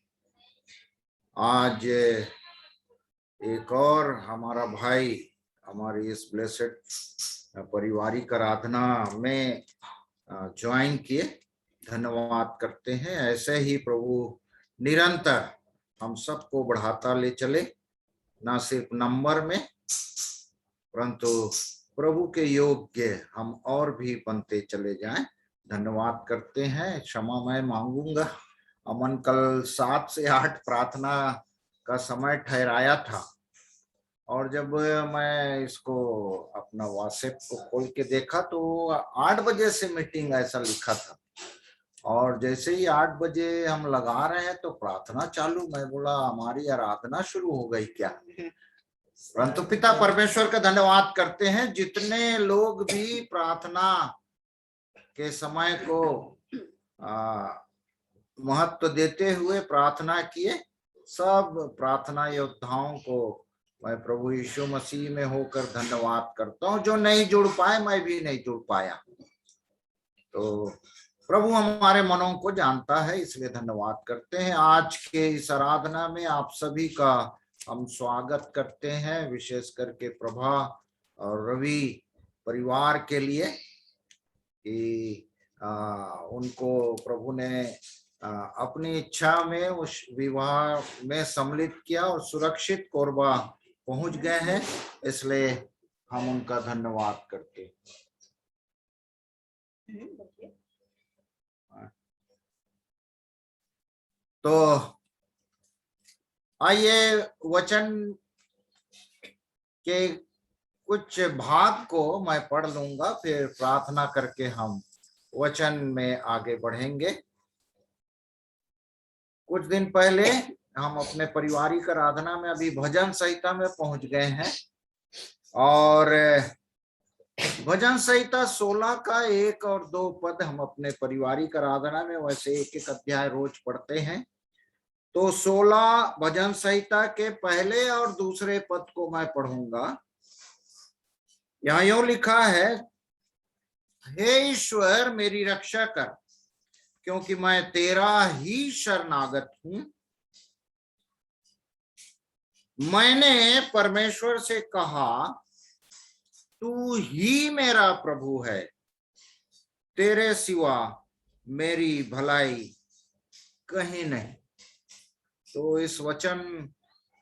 आज एक और हमारा भाई हमारी इस ब्लेसेड पारिवारिक आराधना में ज्वाइन किए, धन्यवाद करते हैं। ऐसे ही प्रभु निरंतर हम सबको बढ़ाता ले चले, ना सिर्फ नंबर में परंतु प्रभु के योग्य हम और भी बनते चले जाएं। धन्यवाद करते हैं। क्षमा मैं मांगूंगा, अमन कल 7 से 8 प्रार्थना का समय ठहराया था और जब मैं इसको अपना व्हाट्सएप को खोल के देखा तो 8 बजे से मीटिंग ऐसा लिखा था और जैसे ही 8 बजे हम लगा रहे हैं तो प्रार्थना चालू। मैं बोला हमारी आराधना शुरू हो गई क्या? परंतु पिता परमेश्वर का धन्यवाद करते हैं जितने लोग भी प्रार्थना के समय को महत्व देते हुए प्रार्थना किए, सब प्रार्थना योद्धाओं को मैं प्रभु यीशु मसीह में होकर धन्यवाद करता हूँ। जो नहीं जुड़ पाए, मैं भी नहीं जुड़ पाया, तो प्रभु हमारे मनों को जानता है, इसलिए धन्यवाद करते हैं। आज के इस आराधना में आप सभी का हम स्वागत करते हैं, विशेष करके प्रभा और रवि परिवार के लिए कि उनको प्रभु ने अपनी इच्छा में उस विवाह में सम्मिलित किया और सुरक्षित कोरबा पहुंच गए हैं, इसलिए हम उनका धन्यवाद करते हैं। तो आइए वचन के कुछ भाग को मैं पढ़ लूंगा, फिर प्रार्थना करके हम वचन में आगे बढ़ेंगे। कुछ दिन पहले हम अपने पारिवारिक आराधना में अभी भजन संहिता में पहुंच गए हैं और भजन संहिता 16 का 1 और 2 पद हम अपने पारिवारिक आराधना में वैसे एक अध्याय रोज पढ़ते हैं। तो 16 भजन संहिता के पहले और दूसरे पद को मैं पढ़ूंगा। यहाँ यूं लिखा है, हे ईश्वर मेरी रक्षा कर, क्योंकि मैं तेरा ही शरणागत हूं। मैंने परमेश्वर से कहा, तू ही मेरा प्रभु है, तेरे सिवा मेरी भलाई कहीं नहीं। तो इस वचन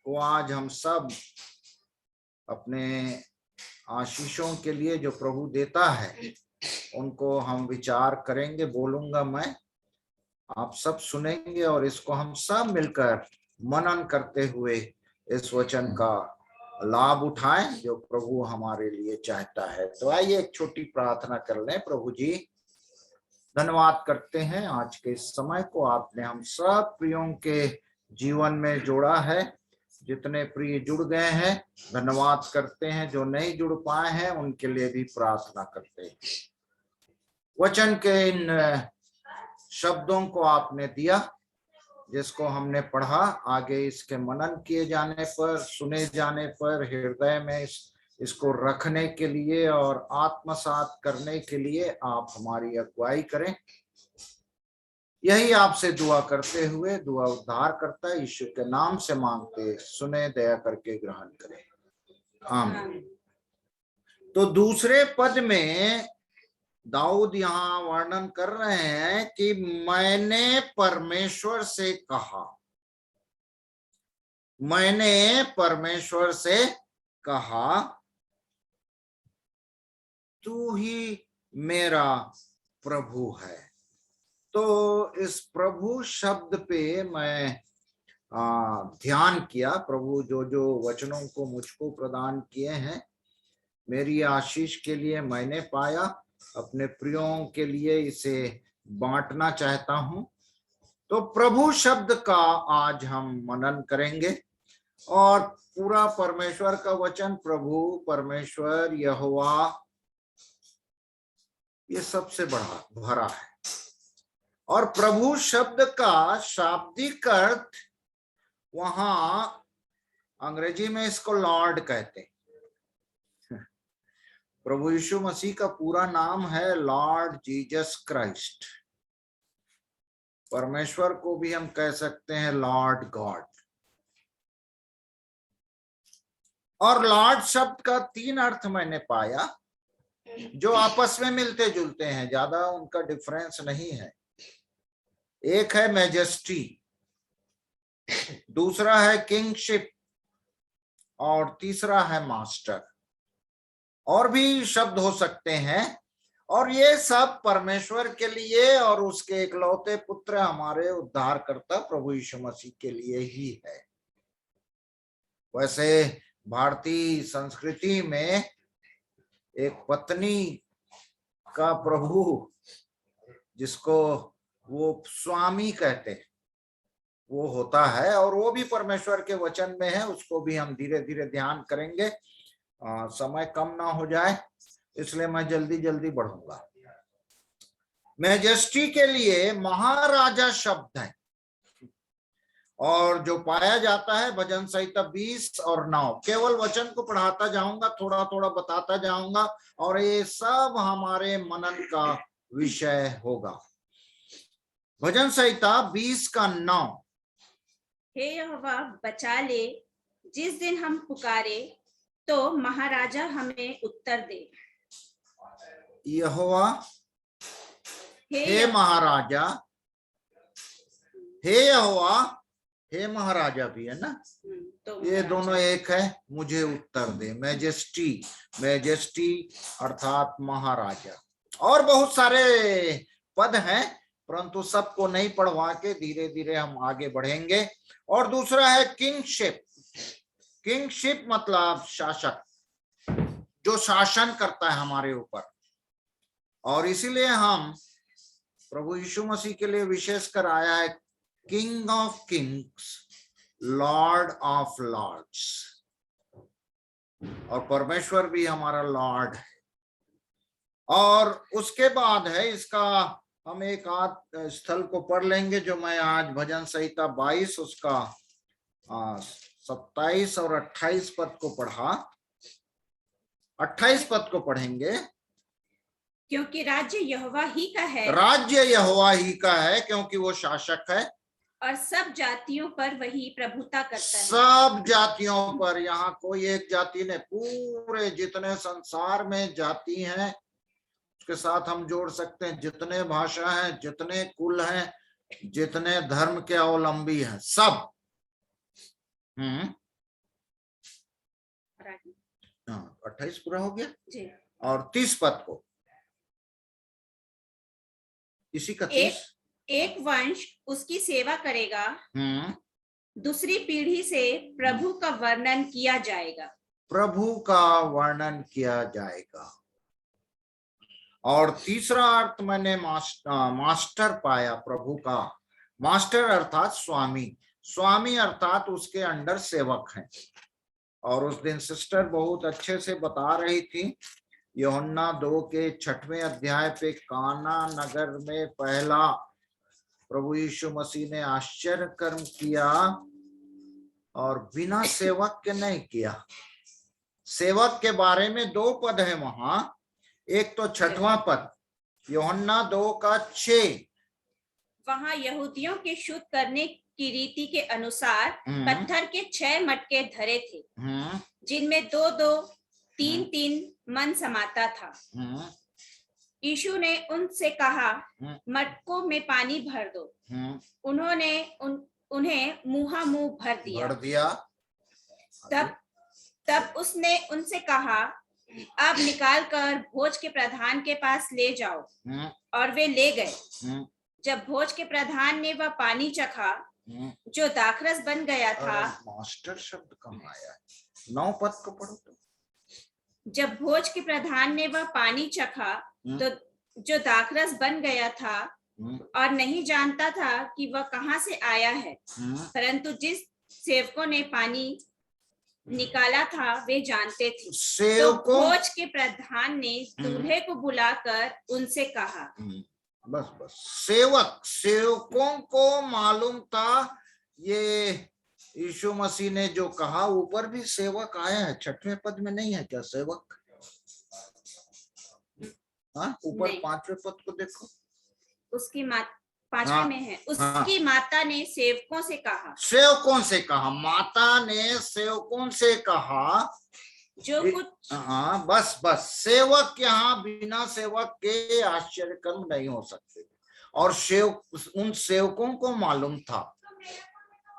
को आज हम सब अपने आशीषों के लिए जो प्रभु देता है उनको हम विचार करेंगे। बोलूंगा मैं, आप सब सुनेंगे और इसको हम सब मिलकर मनन करते हुए इस वचन का लाभ उठाएं जो प्रभु हमारे लिए चाहता है। तो आइए एक छोटी प्रार्थना कर लें। प्रभु जी, धन्यवाद करते हैं आज के समय को आपने हम सब प्रियों के जीवन में जोड़ा है। जितने प्रिय जुड़ गए हैं धन्यवाद करते हैं, जो नहीं जुड़ पाए हैं उनके लिए भी प्रार्थना करते हैं। वचन के इन शब्दों को आपने दिया जिसको हमने पढ़ा, आगे इसके मनन किए जाने पर, सुने जाने पर हृदय में इसको रखने के लिए और आत्मसात करने के लिए आप हमारी अगुवाई करें। यही आपसे दुआ करते हुए, दुआ उद्धार करता है यीशु के नाम से मांगते, सुने, दया करके ग्रहण करें, आमीन। तो दूसरे पद में दाऊद यहाँ वर्णन कर रहे हैं कि मैंने परमेश्वर से कहा, मैंने परमेश्वर से कहा, तू ही मेरा प्रभु है। तो इस प्रभु शब्द पे मैं ध्यान किया। प्रभु जो जो वचनों को मुझको प्रदान किए हैं मेरी आशीष के लिए मैंने पाया, अपने प्रियों के लिए इसे बांटना चाहता हूं। तो प्रभु शब्द का आज हम मनन करेंगे और पूरा परमेश्वर का वचन, प्रभु, परमेश्वर, यहोवा, ये सबसे बड़ा भरा है। और प्रभु शब्द का शाब्दिक अर्थ वहां अंग्रेजी में इसको लॉर्ड कहते हैं। प्रभु यीशु मसीह का पूरा नाम है लॉर्ड जीसस क्राइस्ट। परमेश्वर को भी हम कह सकते हैं लॉर्ड गॉड। और लॉर्ड शब्द का 3 अर्थ मैंने पाया जो आपस में मिलते जुलते हैं, ज्यादा उनका डिफरेंस नहीं है। एक है मैजेस्टी, दूसरा है किंगशिप और तीसरा है मास्टर। और भी शब्द हो सकते हैं और ये सब परमेश्वर के लिए और उसके इकलौते पुत्र हमारे उद्धारकर्ता प्रभु यीशु मसीह के लिए ही है। वैसे भारतीय संस्कृति में एक पत्नी का प्रभु, जिसको वो स्वामी कहते हैं, वो होता है और वो भी परमेश्वर के वचन में है। उसको भी हम धीरे धीरे ध्यान करेंगे। समय कम ना हो जाए इसलिए मैं जल्दी जल्दी बढ़ूंगा। मैजेस्टी के लिए महाराजा शब्द है और जो पाया जाता है भजन संहिता 20 और 9। केवल वचन को पढ़ाता जाऊंगा, थोड़ा थोड़ा बताता जाऊंगा और ये सब हमारे मनन का विषय होगा। भजन संहिता 20 का 9। हे यहोवा बचा ले, जिस दिन हम पुकारे तो महाराजा हमें उत्तर दे। यहोवा, हे महाराजा, हे यहोवा, हे महाराजा भी है ना, तो ये दोनों एक है, मुझे उत्तर दे। मैजेस्टी, मैजेस्टी अर्थात महाराजा। और बहुत सारे पद हैं परंतु सबको नहीं पढ़वा के धीरे धीरे हम आगे बढ़ेंगे। और दूसरा है किंगशिप। किंगशिप मतलब शासक, जो शासन करता है हमारे ऊपर। और इसीलिए हम प्रभु यीशु मसीह के लिए विशेषकर आया है king of kings, lord of lords. और परमेश्वर भी हमारा लॉर्ड है। और उसके बाद है इसका, हम एक आध स्थल को पढ़ लेंगे जो मैं आज भजन संहिता 22 उसका 27 और 28 पद को पढ़ा। 28 पद को पढ़ेंगे। क्योंकि राज्य यहोवा ही का है, राज्य यहोवा ही का है क्योंकि वो शासक है और सब जातियों पर वही प्रभुता करता है। सब जातियों पर, यहाँ कोई एक जाति ने, पूरे जितने संसार में जाति हैं उसके साथ हम जोड़ सकते हैं, जितने भाषा हैं, जितने कुल हैं, जितने धर्म के अवलंबी हैं, सब। 28 पूरा हो गया जी। और 30 पद को इसी का 30। एक वंश उसकी सेवा करेगा, दूसरी पीढ़ी से प्रभु का वर्णन किया जाएगा। प्रभु का वर्णन किया जाएगा। और तीसरा अर्थ मैंने मास्टर पाया प्रभु का। मास्टर अर्थात स्वामी, स्वामी अर्थात उसके अंडर सेवक हैं। और उस दिन सिस्टर बहुत अच्छे से बता रही थी, यूहन्ना 2 के 6वें अध्याय पे काना नगर में पहला प्रभु यीशु मसीह ने आश्चर्य कर्म किया और बिना सेवक के नहीं किया। सेवक के बारे में 2 पद है वहां। एक तो 6वां पद, यूहन्ना 2 का 6। वहां यहूदियों के शुद्ध करने की रीति के अनुसार पत्थर के 6 मटके धरे थे, जिनमें 2-2, 3-3 मन समाता था। यीशु ने उनसे कहा, मटकों में पानी भर दो। उन्होंने उन्हें मुंह भर दिया। तब उसने उनसे कहा, अब निकालकर भोज के प्रधान के पास ले जाओ। और वे ले गए। जब भोज के प्रधान ने वह पानी चखा जो दाखरस बन गया था। मास्टर शब्द कम आया है। 9 पद को पढ़ो तो। जब भोज के प्रधान ने वह पानी चखा तो जो दाखरस बन गया था और नहीं जानता था कि वह कहाँ से आया है, परंतु जिस सेवकों ने पानी निकाला था वे जानते थे। तो भोज के प्रधान ने दूल्हे को बुलाकर उनसे कहा, बस सेवकों को मालूम था। ये यीशु मसीह ने जो कहा, ऊपर भी सेवक आया है, 6वें पद में नहीं है क्या सेवक? हाँ, ऊपर 5वें पद को देखो, उसकी 5वें में है। उसकी माता ने सेवकों से कहा, माता ने सेवकों से कहा जो कुछ। हाँ, बस सेवक यहाँ बिना सेवक के आश्चर्य कर्म नहीं हो सकते, और उन सेवकों को मालूम था।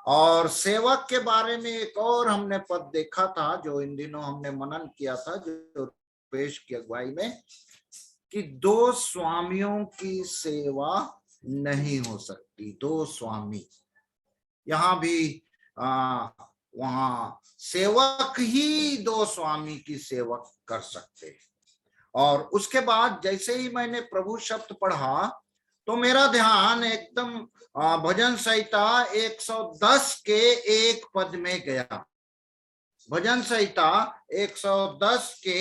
और सेवक के बारे में एक और हमने पद देखा था, जो इन दिनों हमने मनन किया था, जो पेश की अगुवाई में, कि 2 स्वामियों की सेवा नहीं हो सकती। 2 स्वामी, यहाँ भी वहां सेवक ही 2 स्वामी की सेवा कर सकते हैं। और उसके बाद जैसे ही मैंने प्रभु शब्द पढ़ा तो मेरा ध्यान एकदम भजन संहिता 110 के 1 पद में गया। भजन संहिता 110 के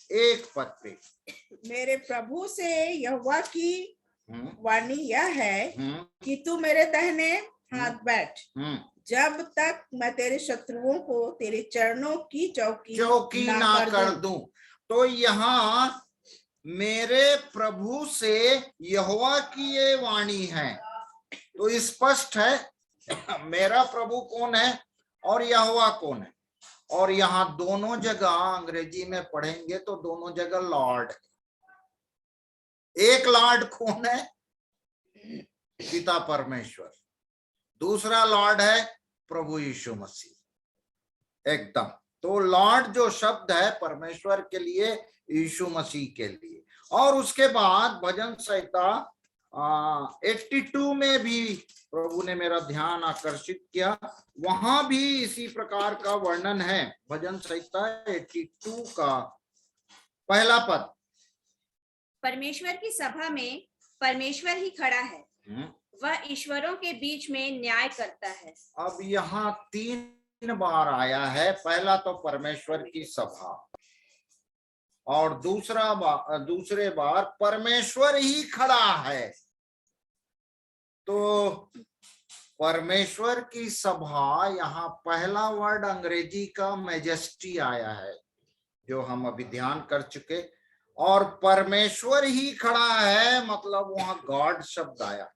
1 पद पे, मेरे प्रभु से यहोवा की वाणी यह है कि तू मेरे दाहिने हाथ बैठ, जब तक मैं तेरे शत्रुओं को तेरे चरणों की चौकी ना कर दूं। तो यहाँ मेरे प्रभु से यहोवा की ये वाणी है, तो स्पष्ट है मेरा प्रभु कौन है और यहोवा कौन है। और यहाँ दोनों जगह अंग्रेजी में पढ़ेंगे तो दोनों जगह लॉर्ड है। एक लॉर्ड कौन है? पिता परमेश्वर। दूसरा लॉर्ड है प्रभु यीशु मसीह। एकदम, तो लॉर्ड जो शब्द है परमेश्वर के लिए, यीशु मसीह के लिए। और उसके बाद भजन संहिता 82 में भी प्रभु ने मेरा ध्यान आकर्षित किया, वहां भी इसी प्रकार का वर्णन है। भजन संहिता 82 का 1 पद, परमेश्वर की सभा में परमेश्वर ही खड़ा है, वह ईश्वरों के बीच में न्याय करता है। अब यहाँ 3 बार आया है। पहला तो परमेश्वर की सभा, और दूसरे बार परमेश्वर ही खड़ा है। तो परमेश्वर की सभा, यहाँ पहला वर्ड अंग्रेजी का मैजेस्टी आया है, जो हम अभी ध्यान कर चुके। और परमेश्वर ही खड़ा है मतलब वहां गॉड शब्द आया।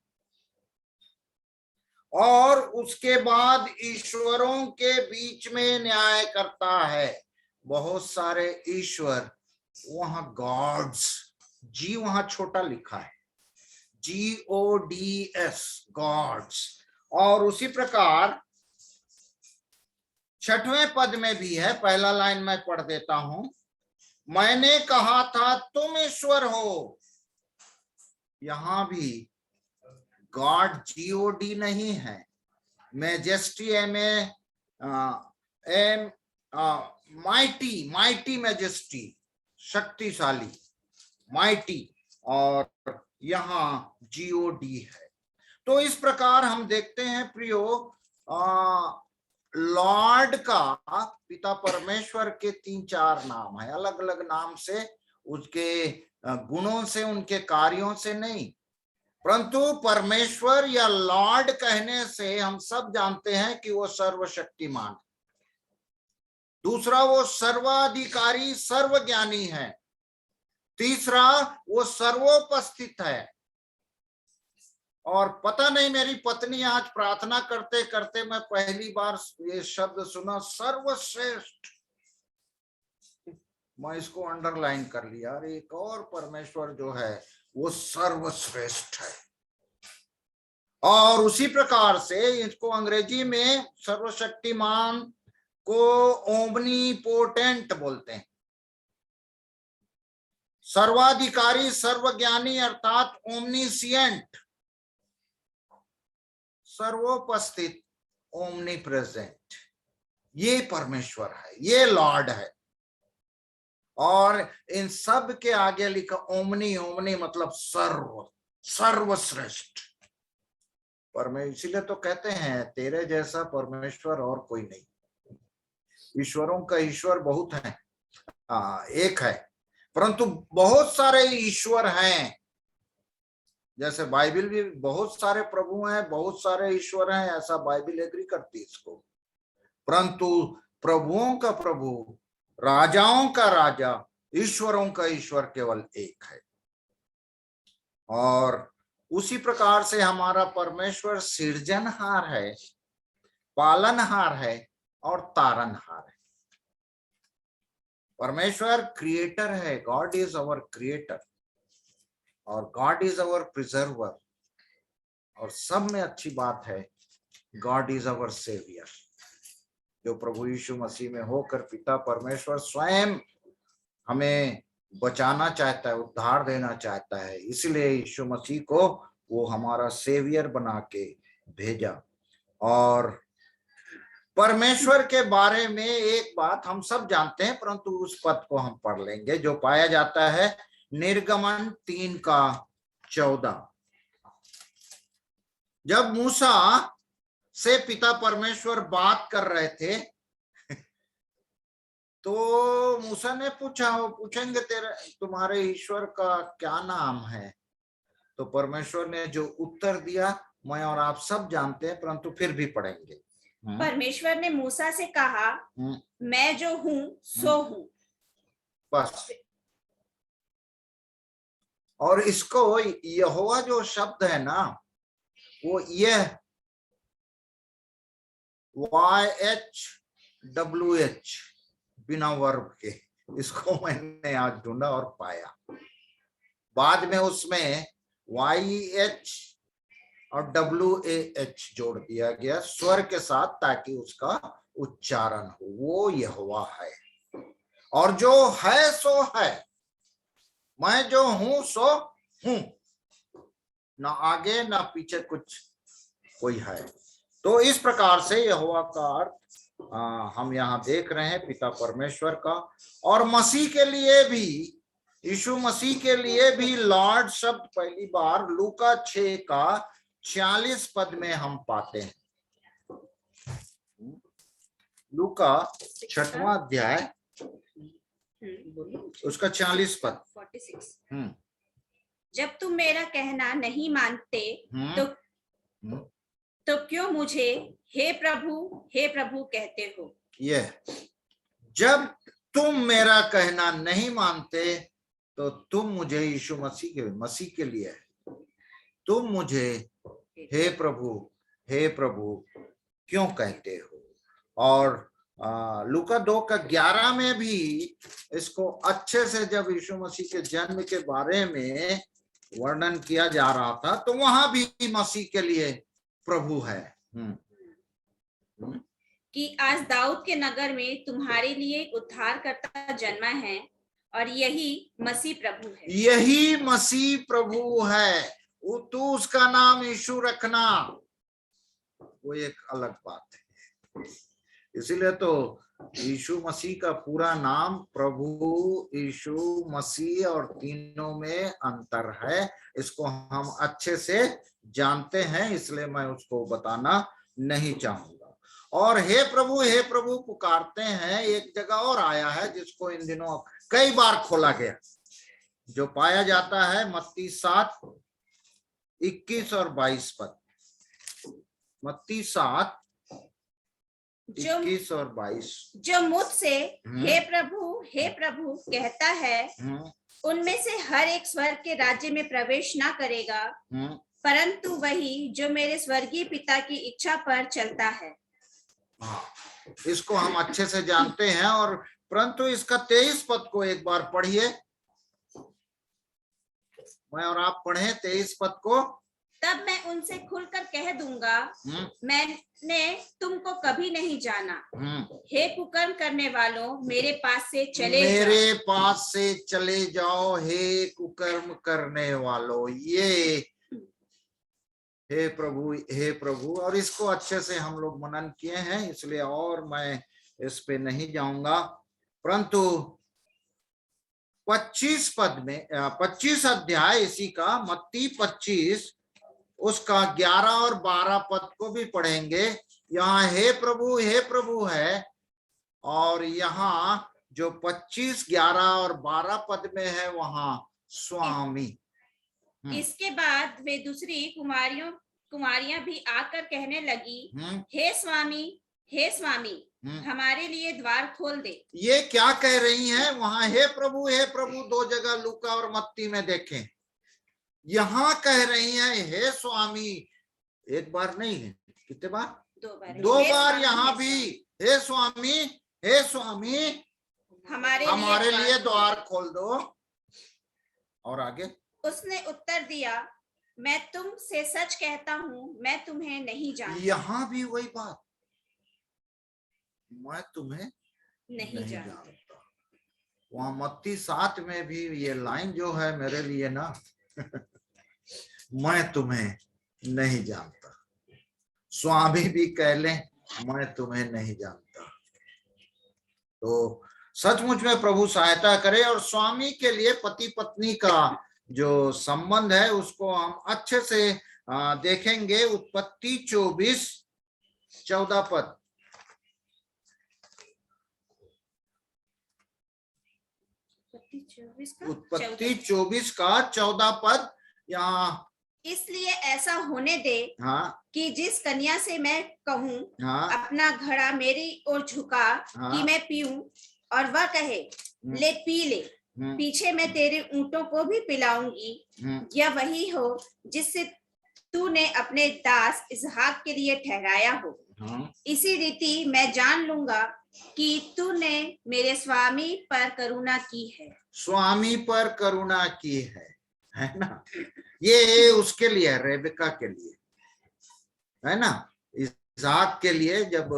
और उसके बाद ईश्वरों के बीच में न्याय करता है। बहुत सारे ईश्वर, वहां गॉड्स, जी वहां छोटा लिखा है, GODS, गॉड्स। और उसी प्रकार 6वें पद में भी है। पहला लाइन मैं पढ़ देता हूं, मैंने कहा था तुम ईश्वर हो। यहां भी गॉड GOD नहीं है, मैजेस्टी माइटी मैजेस्टी, शक्तिशाली, माइटी, और यहाँ GOD है। तो इस प्रकार हम देखते हैं प्रियो, लॉर्ड का, पिता परमेश्वर के 3-4 नाम है, अलग अलग नाम से, उसके गुणों से, उनके कार्यों से नहीं, परंतु परमेश्वर या लॉर्ड कहने से हम सब जानते हैं कि वो सर्वशक्तिमान है। दूसरा, वो सर्वाधिकारी, सर्वज्ञानी है। तीसरा, वो सर्वोपस्थित है। और पता नहीं, मेरी पत्नी आज प्रार्थना करते करते मैं पहली बार ये शब्द सुना, सर्वश्रेष्ठ। मैं इसको अंडरलाइन कर लिया, अरे एक और परमेश्वर जो है वो सर्वश्रेष्ठ है। और उसी प्रकार से इसको अंग्रेजी में सर्वशक्तिमान को ओमनीपोटेंट बोलते हैं। सर्वाधिकारी, सर्वज्ञानी अर्थात ओमनीसिएंट, सर्वोपस्थित, ओमनी प्रेजेंट, ये परमेश्वर है, ये लॉर्ड है। और इन सब के आगे लिखा ओमनी, ओमनी मतलब सर्व, सर्वश्रेष्ठ। इसीलिए तो कहते हैं तेरे जैसा परमेश्वर और कोई नहीं। ईश्वरों का ईश्वर बहुत है, एक है, परंतु बहुत सारे ईश्वर हैं। जैसे बाइबल भी बहुत सारे प्रभु हैं, बहुत सारे ईश्वर हैं, ऐसा बाइबल एग्री करती है इसको। परंतु प्रभुओं का प्रभु, राजाओं का राजा, ईश्वरों का ईश्वर केवल एक है। और उसी प्रकार से हमारा परमेश्वर सृजनहार है, पालनहार है और तारनहार है। परमेश्वर क्रिएटर है, गॉड इज अवर क्रिएटर, और गॉड इज अवर प्रिजर्वर, और सब में अच्छी बात है गॉड इज अवर सेवियर। जो प्रभु यीशु मसीह में होकर पिता परमेश्वर स्वयं हमें बचाना चाहता है, उद्धार देना चाहता है, इसलिए यीशु मसीह को वो हमारा सेवियर बना के भेजा। और परमेश्वर के बारे में एक बात हम सब जानते हैं, परंतु उस पद को हम पढ़ लेंगे जो पाया जाता है निर्गमन 3:14। जब मूसा से पिता परमेश्वर बात कर रहे थे तो मूसा ने पूछेंगे तुम्हारे ईश्वर का क्या नाम है? तो परमेश्वर ने जो उत्तर दिया मैं और आप सब जानते हैं, परंतु फिर भी पढ़ेंगे। परमेश्वर ने मूसा से कहा, मैं जो हूं सो हूं। बस। और इसको यहोवा जो शब्द है ना, वो यह YHWH बिना वर्ब के, इसको मैंने आज ढूंढा और पाया। बाद में उसमें YH और WAH जोड़ दिया गया स्वर के साथ, ताकि उसका उच्चारण हो। वो यहोवा है, और जो है सो है। मैं जो हूं सो हूं, ना आगे ना पीछे कुछ कोई है। तो इस प्रकार से यहोवा का अर्थ हम यहाँ देख रहे हैं, पिता परमेश्वर का। और मसीह के लिए भी, यीशु मसीह के लिए भी लॉर्ड शब्द पहली बार लूका 6:46 में हम पाते हैं। लूका 6वां अध्याय उसका 46 पद। 46। जब तुम मेरा कहना नहीं मानते तो क्यों मुझे हे प्रभु कहते हो? ये जब तुम मेरा कहना नहीं मानते तो तुम मुझे, यीशु मसीह के लिए तुम मुझे हे प्रभु क्यों कहते हो? और लूका 2:11 में भी इसको अच्छे से, जब यीशु मसीह के जन्म के बारे में वर्णन किया जा रहा था, तो वहां भी मसीह के लिए प्रभु है। कि आज दाऊद के नगर में तुम्हारे लिए एक उद्धारकर्ता जन्मा है, और यही मसीह प्रभु है। यही मसीह प्रभु है। तू उसका नाम यीशु रखना, वो एक अलग बात है। इसीलिए तो यीशु मसीह का पूरा नाम प्रभु यीशु मसीह, और तीनों में अंतर है। इसको हम अच्छे से जानते हैं, इसलिए मैं उसको बताना नहीं चाहूंगा। और हे प्रभु पुकारते हैं। एक जगह और आया है जिसको इन दिनों कई बार खोला गया, जो पाया जाता है मत्ती 7:21 और 22 पद। मत्ती 7:21 और 22। जो मुझसे हे प्रभु कहता है, उनमें से हर एक स्वर्ग के राज्य में प्रवेश ना करेगा, परंतु वही जो मेरे स्वर्गीय पिता की इच्छा पर चलता है। इसको हम अच्छे से जानते हैं। और परंतु इसका 23 पद को एक बार पढ़िए, मैं और आप पढ़ें 23 पद को। तब मैं उनसे खुलकर कह दूंगा, मैंने तुमको कभी नहीं जाना। हे कुकर्म करने वालों, मेरे पास से चले जाओ। हे कुकर्म करने वालों, ये हे प्रभु। और इसको अच्छे से हम लोग मनन किए हैं, इसलिए और मैं इस पे नहीं जाऊंगा। परंतु 25 पद में 25 अध्याय इसी का मत्ती 25 उसका 11 और 12 पद को भी पढ़ेंगे। यहाँ हे प्रभु है, और यहाँ जो 25, 11 और 12 पद में है वहां स्वामी। इसके बाद वे दूसरी कुमारियां भी आकर कहने लगी, हे स्वामी हमारे लिए द्वार खोल दे। ये क्या कह रही हैं? वहां हे प्रभु 2 जगह लूका और मत्ती में देखें। यहाँ कह रही हैं हे स्वामी, एक बार नहीं है, कितने बार? 2 बार यहाँ भी हे स्वामी हमारे लिए द्वार खोल दो। और आगे उसने उत्तर दिया, मैं तुमसे सच कहता हूँ, मैं तुम्हें नहीं जानता। यहाँ भी वही बात, मैं तुम्हें नहीं जानता। वहां मत्ती 7 में भी ये लाइन जो है मेरे लिए ना मैं तुम्हें नहीं जानता। स्वामी भी कह लें मैं तुम्हें नहीं जानता। तो सचमुच में प्रभु सहायता करे, और स्वामी के लिए पति पत्नी का जो संबंध है उसको हम अच्छे से देखेंगे। उत्पत्ति 24:14 पद। उत्पत्ति 24 का 14 पद। यहाँ इसलिए ऐसा होने दे कि जिस कन्या से मैं कहूँ अपना घड़ा मेरी ओर झुका कि मैं पीऊं, और वह कहे ले पी ले, पीछे मैं तेरे ऊंटों को भी पिलाऊंगी, यह वही हो जिससे तूने अपने दास इसहाक के लिए ठहराया हो। इसी रीति मैं जान लूंगा कि तूने मेरे स्वामी पर करुणा की है। स्वामी पर करुणा की है ना? ये उसके लिए, रेबेका के लिए है ना? इसहाक के लिए जब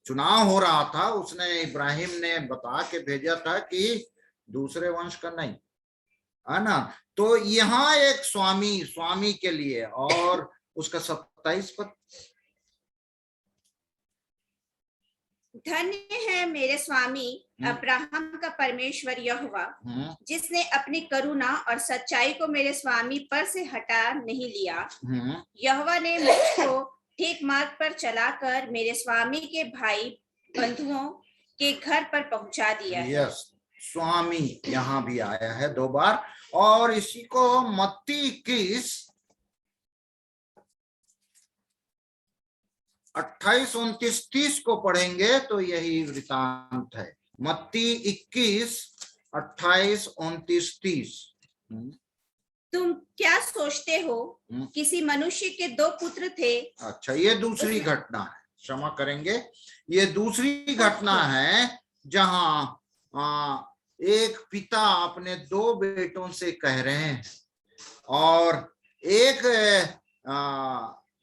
चुनाव हो रहा था, उसने इब्राहिम ने बता के भेजा था कि दूसरे वंश का नहीं, है ना? तो यहाँ एक स्वामी के लिए। और उसका 27 पद, धन्य है मेरे स्वामी अब्राहम का परमेश्वर यहोवा, जिसने अपनी करुणा और सच्चाई को मेरे स्वामी पर से हटा नहीं लिया। यहोवा ने मुझको ठीक मार्ग पर चलाकर मेरे स्वामी के भाई बंधुओं के घर पर पहुंचा दिया है। यस, स्वामी यहाँ भी आया है 2 बार। और इसी को मत्ती 21 28, 29, 30 को पढ़ेंगे तो यही वृतांत है। मत्ती 21, 28, 29, 30। तुम क्या सोचते हो? किसी मनुष्य के 2 पुत्र थे। अच्छा, ये दूसरी घटना है, क्षमा करेंगे, ये दूसरी घटना है जहां एक पिता अपने 2 बेटों से कह रहे हैं, और एक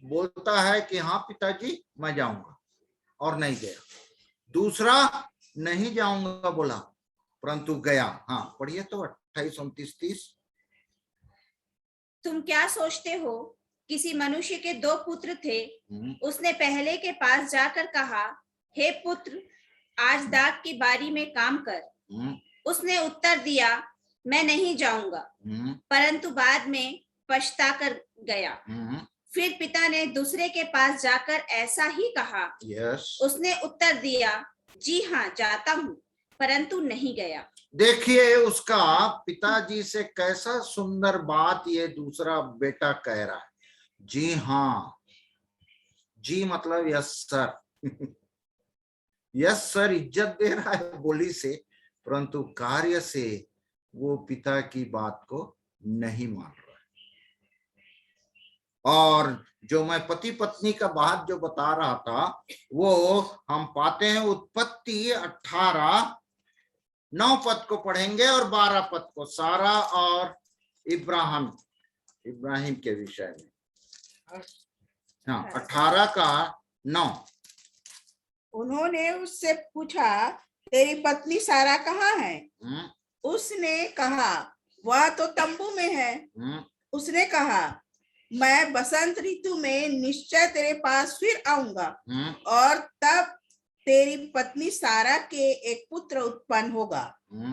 बोलता है कि हाँ पिताजी मैं जाऊंगा, और नहीं गया। दूसरा नहीं जाऊंगा बोला परंतु गया। हाँ पढ़िए तो 28, 29, 30। तुम क्या सोचते हो? किसी मनुष्य के 2 पुत्र थे। उसने पहले के पास जाकर कहा, हे पुत्र, आज दाख की बारी में काम कर। उसने उत्तर दिया, मैं नहीं जाऊंगा, परंतु बाद में पछता कर गया। फिर पिता ने दूसरे के पास जाकर ऐसा ही कहा। उसने उत्तर दिया, जी हाँ जाता हूँ, परंतु नहीं गया। देखिए उसका पिताजी से कैसा सुंदर बात ये दूसरा बेटा कह रहा है। जी हाँ, जी मतलब यस सर यस सर इज्जत दे रहा है बोली से, परंतु कार्य से वो पिता की बात को नहीं मान रहा है। और जो मैं पति पत्नी का बात जो बता रहा था वो हम पाते हैं उत्पत्ति 18, 9 पद को पढ़ेंगे और 12 पद को, सारा और इब्राहिम के विषय में। हाँ 18 का 9। उन्होंने उससे पूछा, तेरी पत्नी सारा कहाँ है? उसने कहा, वह तो तंबू में है। उसने कहा, मैं बसंत ऋतु में निश्चय तेरे पास फिर आऊंगा और तब तेरी पत्नी सारा के एक पुत्र उत्पन्न होगा।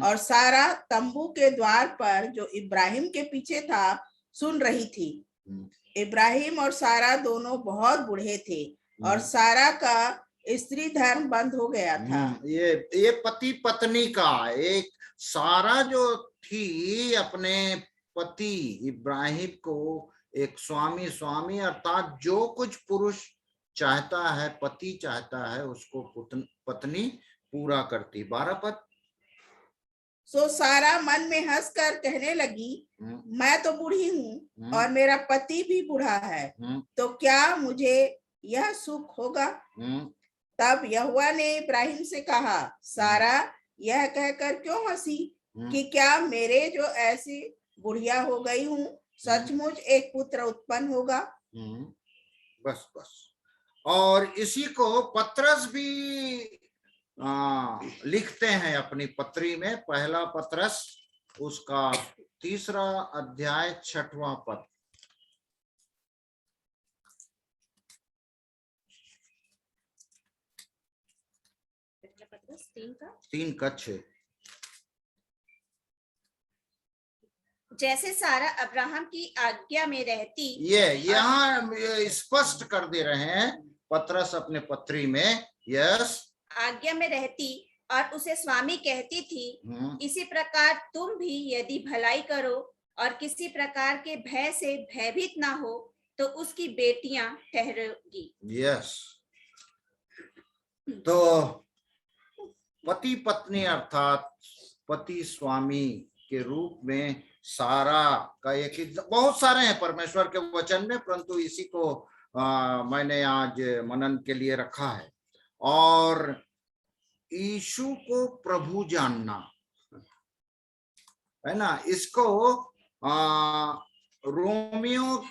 और सारा तंबू के द्वार पर जो इब्राहिम के पीछे था सुन रही थी। इब्राहिम और सारा दोनों बहुत बूढ़े थे और सारा का स्त्री धर्म बंद हो गया था। ये पति पत्नी का एक, सारा जो थी अपने पति इब्राहिम को एक स्वामी अर्थात जो कुछ पुरुष चाहता है, पति चाहता है, उसको पत्नी पूरा करती। 12 पद। सो सारा मन में हंसकर कहने लगी, मैं तो बूढ़ी हूँ और मेरा पति भी बूढ़ा है, तो क्या मुझे यह सुख होगा? तब यहोवा ने इब्राहिम से कहा, सारा यह कहकर क्यों हंसी कि क्या मेरे जो ऐसी बुढ़िया हो गई हूँ सचमुच एक पुत्र उत्पन्न होगा? बस। और इसी को पत्रस भी लिखते हैं अपनी पत्री में। पहला पत्रस उसका 3 अध्याय 6वां पद। तीन का 6। जैसे सारा अब्राहम की आज्ञा में रहती। ये यहाँ स्पष्ट कर दे रहे हैं पत्रस अपने पत्री में, यस, आज्ञा में रहती और उसे स्वामी कहती थी, इसी प्रकार तुम भी यदि भलाई करो और किसी प्रकार के भय से भयभीत ना हो तो उसकी बेटियां ठहरेगी। यस, तो पति पत्नी अर्थात पति स्वामी के रूप में सारा का एक, बहुत सारे हैं परमेश्वर के वचन में, परंतु इसी को मैंने आज मनन के लिए रखा है। और यीशु को प्रभु जानना है ना, इसको रोमियो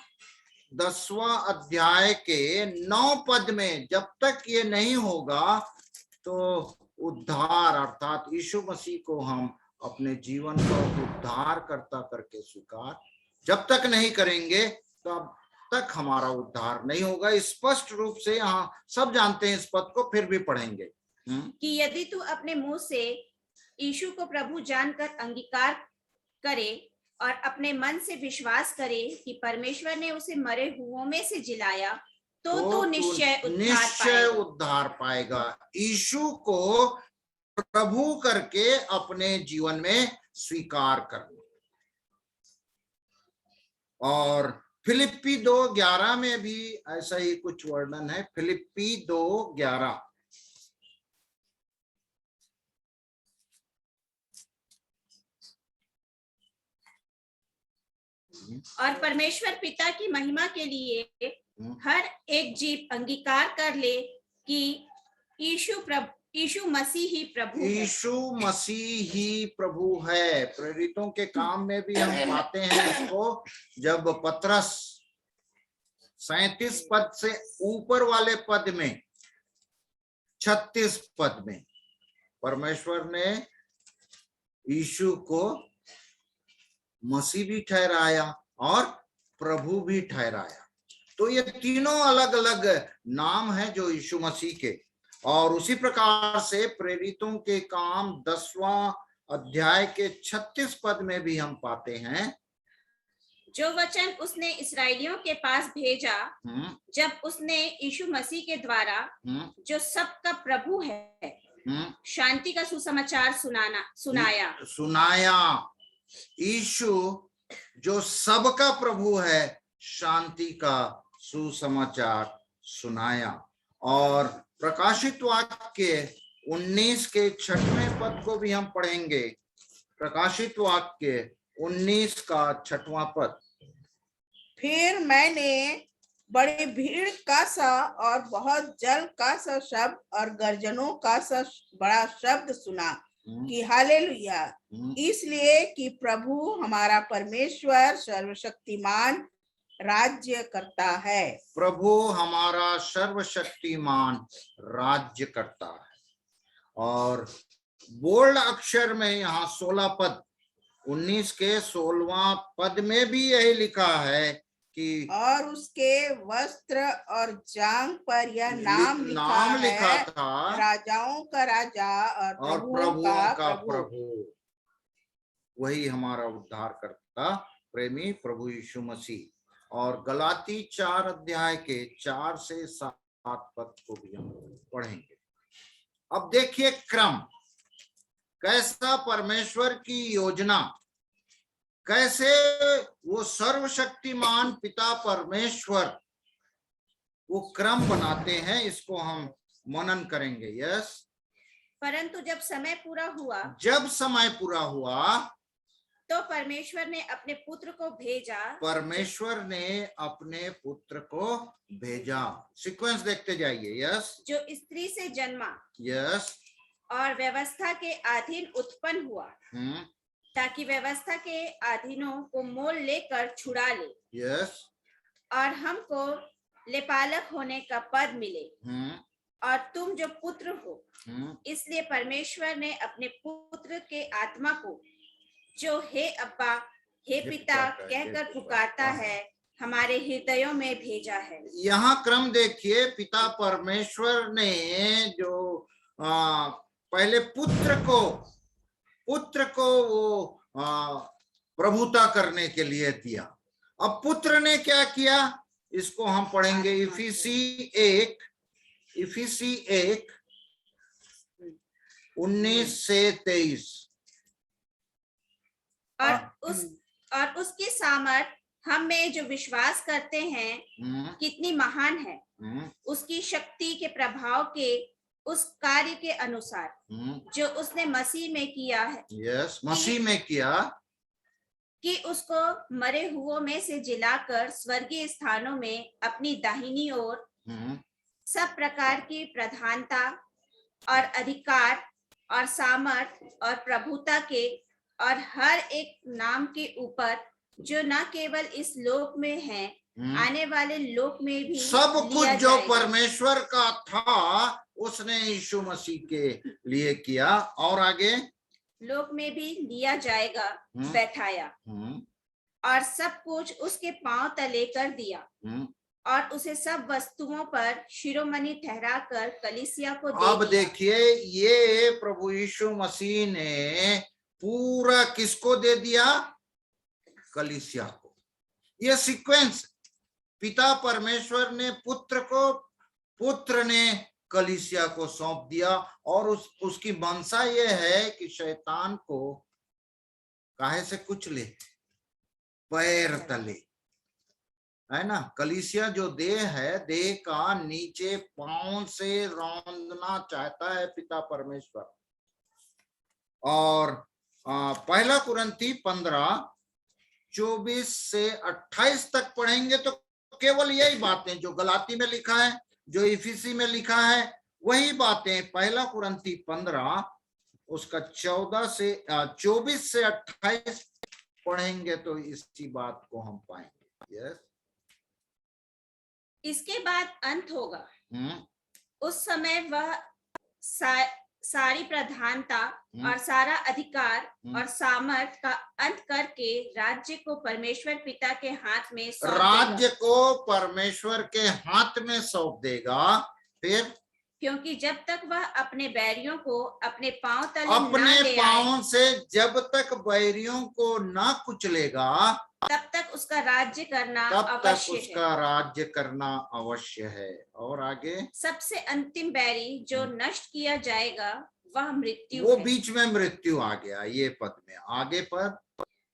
10वां अध्याय के 9 पद में, जब तक ये नहीं होगा तो उद्धार अर्थात यीशु मसीह को हम अपने जीवन का उद्धार करता करके स्वीकार जब तक नहीं करेंगे तब तक हमारा उद्धार नहीं होगा। स्पष्ट रूप से यहाँ सब जानते हैं इस पद को, फिर भी पढ़ेंगे कि यदि तू अपने मुंह से यीशु को प्रभु जानकर अंगीकार करे और अपने मन से विश्वास करे कि परमेश्वर ने उसे मरे हुओं में से जिलाया तो तू निश्चय उद्धार पाएगा। यीशु को प्रभु करके अपने जीवन में स्वीकार करना। और फिलिप्पी 2:11 में भी ऐसा ही कुछ वर्णन है। फिलिप्पी 2:11 और परमेश्वर पिता की महिमा के लिए हर एक जीव अंगीकार कर ले कि यीशु मसीह ही प्रभु है। यीशु मसीह ही प्रभु है। प्रेरितों के काम में भी हम पाते हैं इसको, जब पत्रस 37 पद से ऊपर वाले पद में 36 पद में परमेश्वर ने यीशु को मसीह भी ठहराया और प्रभु भी ठहराया। तो ये तीनों अलग अलग नाम हैं जो यीशु मसीह के। और उसी प्रकार से प्रेरितों के काम 10वां अध्याय के 36 पद में भी हम पाते हैं, जो वचन उसने इस्राएलियों के पास भेजा जब उसने यीशु मसीह के द्वारा जो सबका प्रभु है शांति का सुसमाचार सुनाया। यीशु जो सबका प्रभु है शांति का सुसमाचार सुनाया। और प्रकाशित वाक्य के 19 के 6वें पद को भी हम पढ़ेंगे। प्रकाशित वाक्य 19 का 6वां पद। फिर मैंने बड़ी भीड़ का सा और बहुत जल का सा शब्द और गर्जनों का सा बड़ा शब्द सुना कि हालेलुया, इसलिए कि प्रभु हमारा परमेश्वर सर्वशक्तिमान राज्य करता है। प्रभु हमारा सर्वशक्तिमान राज्य करता है। और बोल्ड अक्षर में यहाँ 16 पद 19 के 16वां पद में भी यही लिखा है कि और उसके वस्त्र और जांघ पर यह नाम लिखा है, था, राजाओं का राजा और प्रभुओं का प्रभु। वही हमारा उद्धार करता प्रेमी प्रभु यीशु मसीह। और गलाती 4 अध्याय के 4 से 7 पद को भी हम पढ़ेंगे। अब देखिए क्रम, कैसा परमेश्वर की योजना, कैसे वो सर्वशक्तिमान पिता परमेश्वर वो क्रम बनाते हैं, इसको हम मनन करेंगे। यस। परंतु जब समय पूरा हुआ तो परमेश्वर ने अपने पुत्र को भेजा। सीक्वेंस देखते जाइए। यस। जो स्त्री से जन्मा। यस। और व्यवस्था के अधीन उत्पन्न हुआ, ताकि व्यवस्था के अधीनों को मोल लेकर छुड़ा ले। यस। और हमको लेपालक होने का पद मिले। और तुम जो पुत्र हो, इसलिए परमेश्वर ने अपने पुत्र के आत्मा को, जो हे अब्बा हे पिता कहकर पुकारता है, हमारे हृदयों में भेजा है। यहाँ क्रम देखिए, पिता परमेश्वर ने जो पहले पुत्र को वो प्रभुता करने के लिए दिया। अब पुत्र ने क्या किया, इसको हम पढ़ेंगे। इफिसी 1 19 से 23। और उसकी सामर्थ हम में जो विश्वास करते हैं कितनी महान है, उसकी शक्ति के प्रभाव के उस कार्य के अनुसार जो उसने मसीह में किया है। यस, मसीह में किया, कि उसको मरे हुओं में से जिलाकर स्वर्गीय स्थानों में अपनी दाहिनी ओर सब प्रकार की प्रधानता और अधिकार और सामर्थ और प्रभुता के और हर एक नाम के ऊपर, जो न केवल इस लोक में है, आने वाले लोक में भी सब कुछ जो परमेश्वर का था उसने यीशु मसीह के लिए किया, और आगे लोक में भी लिया जाएगा, बैठाया। और सब कुछ उसके पांव तले कर दिया, और उसे सब वस्तुओं पर शिरोमणि ठहराकर कलीसिया को दे अब देखिए, ये प्रभु यीशु मसीह ने पूरा किसको दे दिया? कलीसिया को। ये सीक्वेंस, पिता परमेश्वर ने पुत्र को, पुत्र ने कलीसिया को सौंप दिया। और उसकी मंशा ये है कि शैतान को काहे से कुचले? पैर तले, है ना। कलीसिया जो देह है, देह का नीचे पांव से रौंदना चाहता है पिता परमेश्वर। और पहला कुरिन्थी 15:24 से 28 तक पढ़ेंगे तो केवल यही बातें जो गलाती में लिखा है, जो इफिसी में लिखा है, वही बातें। पहला कुरिन्थी 15 उसका 24 से 28 पढ़ेंगे तो इसी बात को हम पाएंगे। यस। इसके बाद अंत होगा, उस समय वह सारी प्रधानता और सारा अधिकार और सामर्थ का अंत करके राज्य को परमेश्वर पिता के हाथ में सौंप देगा। फिर क्योंकि जब तक वह अपने बैरियों को अपने पांव तले अपने पांव से जब तक बैरियों को ना कुचलेगा, तब तक उसका राज्य करना अवश्य है। और आगे सबसे अंतिम बैरी जो नष्ट किया जाएगा वह मृत्यु वो है। बीच में मृत्यु आ गया ये पद में। आगे पद,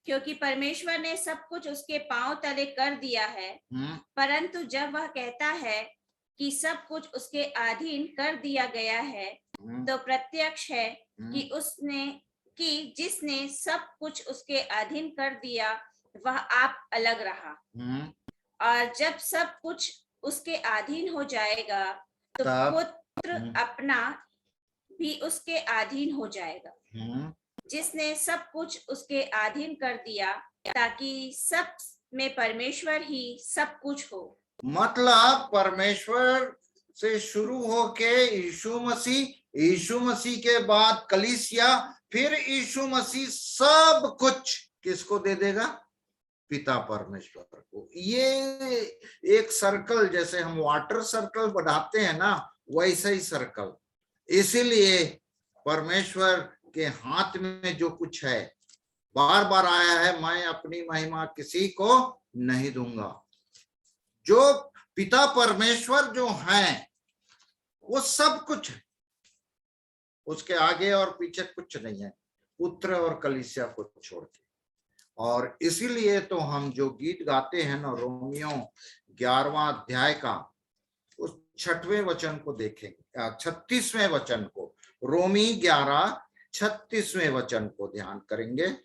क्योंकि परमेश्वर ने सब कुछ उसके पांव तले कर दिया है। परंतु जब वह कहता है कि सब कुछ उसके अधीन कर दिया गया है, तो प्रत्यक्ष है कि जिसने सब कुछ उसके अधीन कर दिया वह आप अलग रहा। और जब सब कुछ उसके अधीन हो जाएगा तो पुत्र अपना भी उसके अधीन हो जाएगा, जिसने सब कुछ उसके अधीन कर दिया, ताकि सब में परमेश्वर ही सब कुछ हो। मतलब परमेश्वर से शुरू होके यीशु मसीह के बाद कलीसिया, फिर यीशु मसीह सब कुछ किसको दे देगा? पिता परमेश्वर को। ये एक सर्कल, जैसे हम वाटर सर्कल बढ़ाते हैं ना, वैसा ही सर्कल। इसीलिए परमेश्वर के हाथ में जो कुछ है, बार बार आया है, मैं अपनी महिमा किसी को नहीं दूंगा। जो पिता परमेश्वर जो हैं वो सब कुछ है, उसके आगे और पीछे कुछ नहीं है, पुत्र और कलीसिया को छोड़ के। और इसीलिए तो हम जो गीत गाते हैं ना, रोमियो 11वां अध्याय का उस 6वें वचन को देखेंगे, 36वें वचन को, रोमी 11 36वें वचन को ध्यान करेंगे।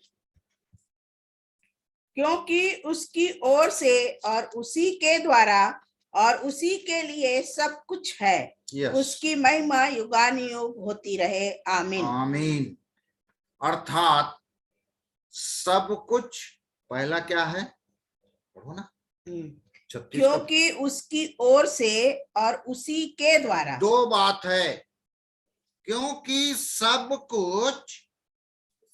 क्योंकि उसकी ओर से और उसी के द्वारा और उसी के लिए सब कुछ है। Yes. उसकी महिमा युगानुयुग होती रहे। आमीन। आमीन। अर्थात सब कुछ, पहला क्या है, पढ़ो ना, 36 क्योंकि उसकी ओर से और उसी के द्वारा। दो बात है, क्योंकि सब कुछ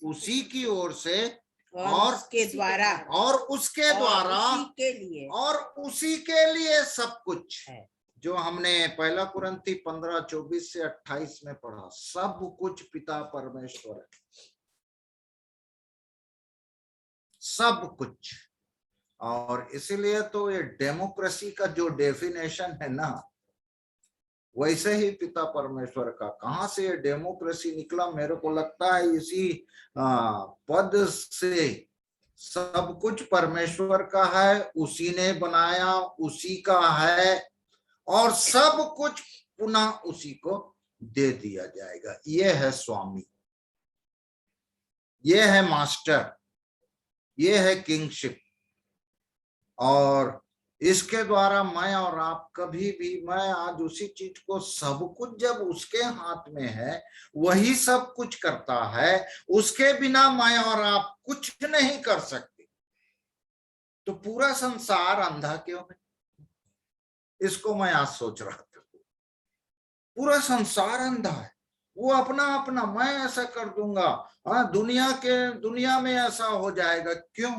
उसी की ओर से और उसके द्वारा और उसके द्वारा उसी के लिए और उसी के लिए सब कुछ है। जो हमने पहला कुरिन्थी 15:24 से 28 में पढ़ा, सब कुछ पिता परमेश्वर है, सब कुछ। और इसीलिए तो ये डेमोक्रेसी का जो डेफिनेशन है ना, वैसे ही पिता परमेश्वर का। कहां से ये डेमोक्रेसी निकला? मेरे को लगता है इसी पद से। सब कुछ परमेश्वर का है, उसी ने बनाया, उसी का है, और सब कुछ पुनः उसी को दे दिया जाएगा। ये है स्वामी, ये है मास्टर, ये है किंगशिप। और इसके द्वारा मैं और आप कभी भी, मैं आज उसी चीज को, सब कुछ जब उसके हाथ में है, वही सब कुछ करता है, उसके बिना मैं और आप कुछ नहीं कर सकते। तो पूरा संसार अंधा क्यों है? इसको मैं आज सोच रहा था। पूरा संसार अंधा है, वो अपना अपना, मैं ऐसा कर दूंगा, हाँ दुनिया में ऐसा हो जाएगा। क्यों?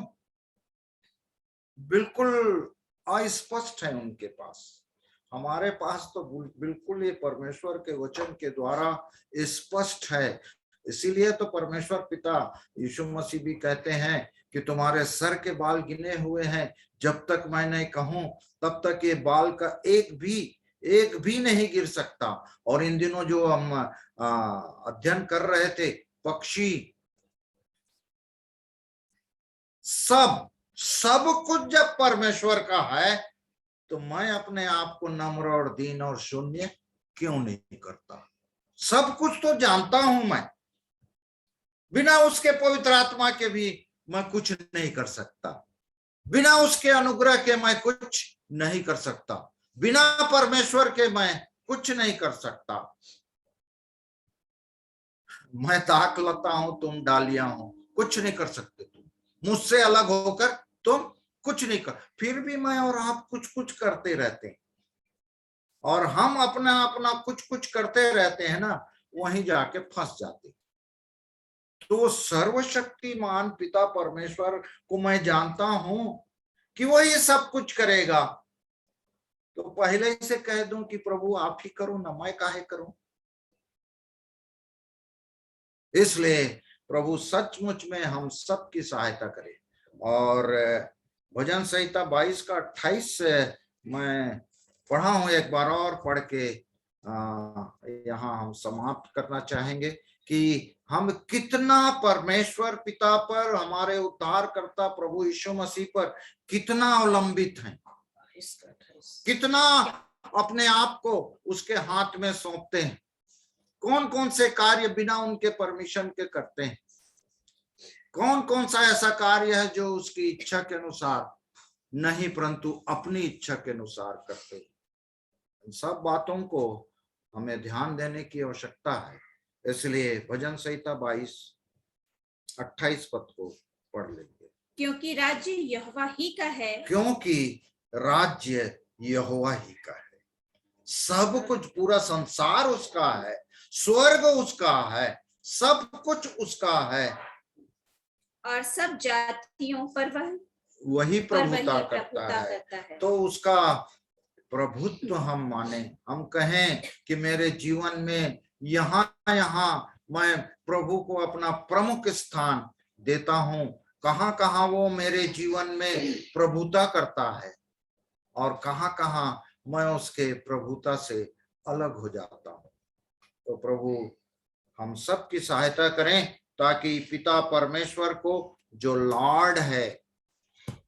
बिल्कुल अस्पष्ट है उनके पास। हमारे पास तो बिल्कुल ये परमेश्वर के वचन के द्वारा स्पष्ट है। इसीलिए तो परमेश्वर पिता यीशु मसीह भी कहते हैं कि तुम्हारे सर के बाल गिने हुए हैं, जब तक मैं नहीं कहूं तब तक ये बाल का एक भी नहीं गिर सकता। और इन दिनों जो हम अध्ययन कर रहे थे, पक्षी, सब कुछ जब परमेश्वर का है, तो मैं अपने आप को नम्र और दीन और शून्य क्यों नहीं करता? सब कुछ तो जानता हूं मैं, बिना उसके पवित्र आत्मा के भी मैं कुछ नहीं कर सकता, बिना उसके अनुग्रह के मैं कुछ नहीं कर सकता, बिना परमेश्वर के मैं कुछ नहीं कर सकता। मैं ताक लता हूं, तुम डालियां हो, कुछ नहीं कर सकते तुम, मुझसे अलग होकर तुम कुछ नहीं कर। फिर भी मैं और आप कुछ कुछ करते रहते हैं, और हम अपना कुछ कुछ करते रहते हैं ना, वहीं जाके फंस जाते। तो सर्वशक्तिमान पिता परमेश्वर को मैं जानता हूं कि वो ये सब कुछ करेगा, तो पहले से कह दूं कि प्रभु आप ही करो ना, मैं काहे करूं। इसलिए प्रभु सचमुच में हम सब की सहायता करे। और भजन संहिता 22 का 28 मैं पढ़ा हूं, एक बार और पढ़ के यहाँ हम समाप्त करना चाहेंगे कि हम कितना परमेश्वर पिता पर, हमारे उद्धारकर्ता प्रभु यीशु मसीह पर कितना अवलंबित हैं, कितना अपने आप को उसके हाथ में सौंपते हैं, कौन कौन से कार्य बिना उनके परमिशन के करते हैं, कौन कौन सा ऐसा कार्य है जो उसकी इच्छा के अनुसार नहीं परंतु अपनी इच्छा के अनुसार करते हैं। इन सब बातों को हमें ध्यान देने की आवश्यकता है। इसलिए भजन संहिता 22:28 पद को पढ़ लेंगे। क्योंकि राज्य यहोवा ही का है, क्योंकि राज्य यहोवा ही का है, सब कुछ, पूरा संसार उसका है, स्वर्ग उसका है, सब कुछ उसका है, और सब जातियों पर वह वही पर वही प्रभुता प्रभुता करता करता है। है। तो उसका प्रभुत्व हम माने, हम कहें कि मेरे जीवन में यहाँ मैं प्रभु को अपना प्रमुख स्थान देता हूँ। कहाँ कहाँ वो मेरे जीवन में प्रभुता करता है और कहाँ कहाँ मैं उसके प्रभुता से अलग हो जाता हूँ। तो प्रभु हम सब की सहायता करें ताकि पिता परमेश्वर को जो लॉर्ड है,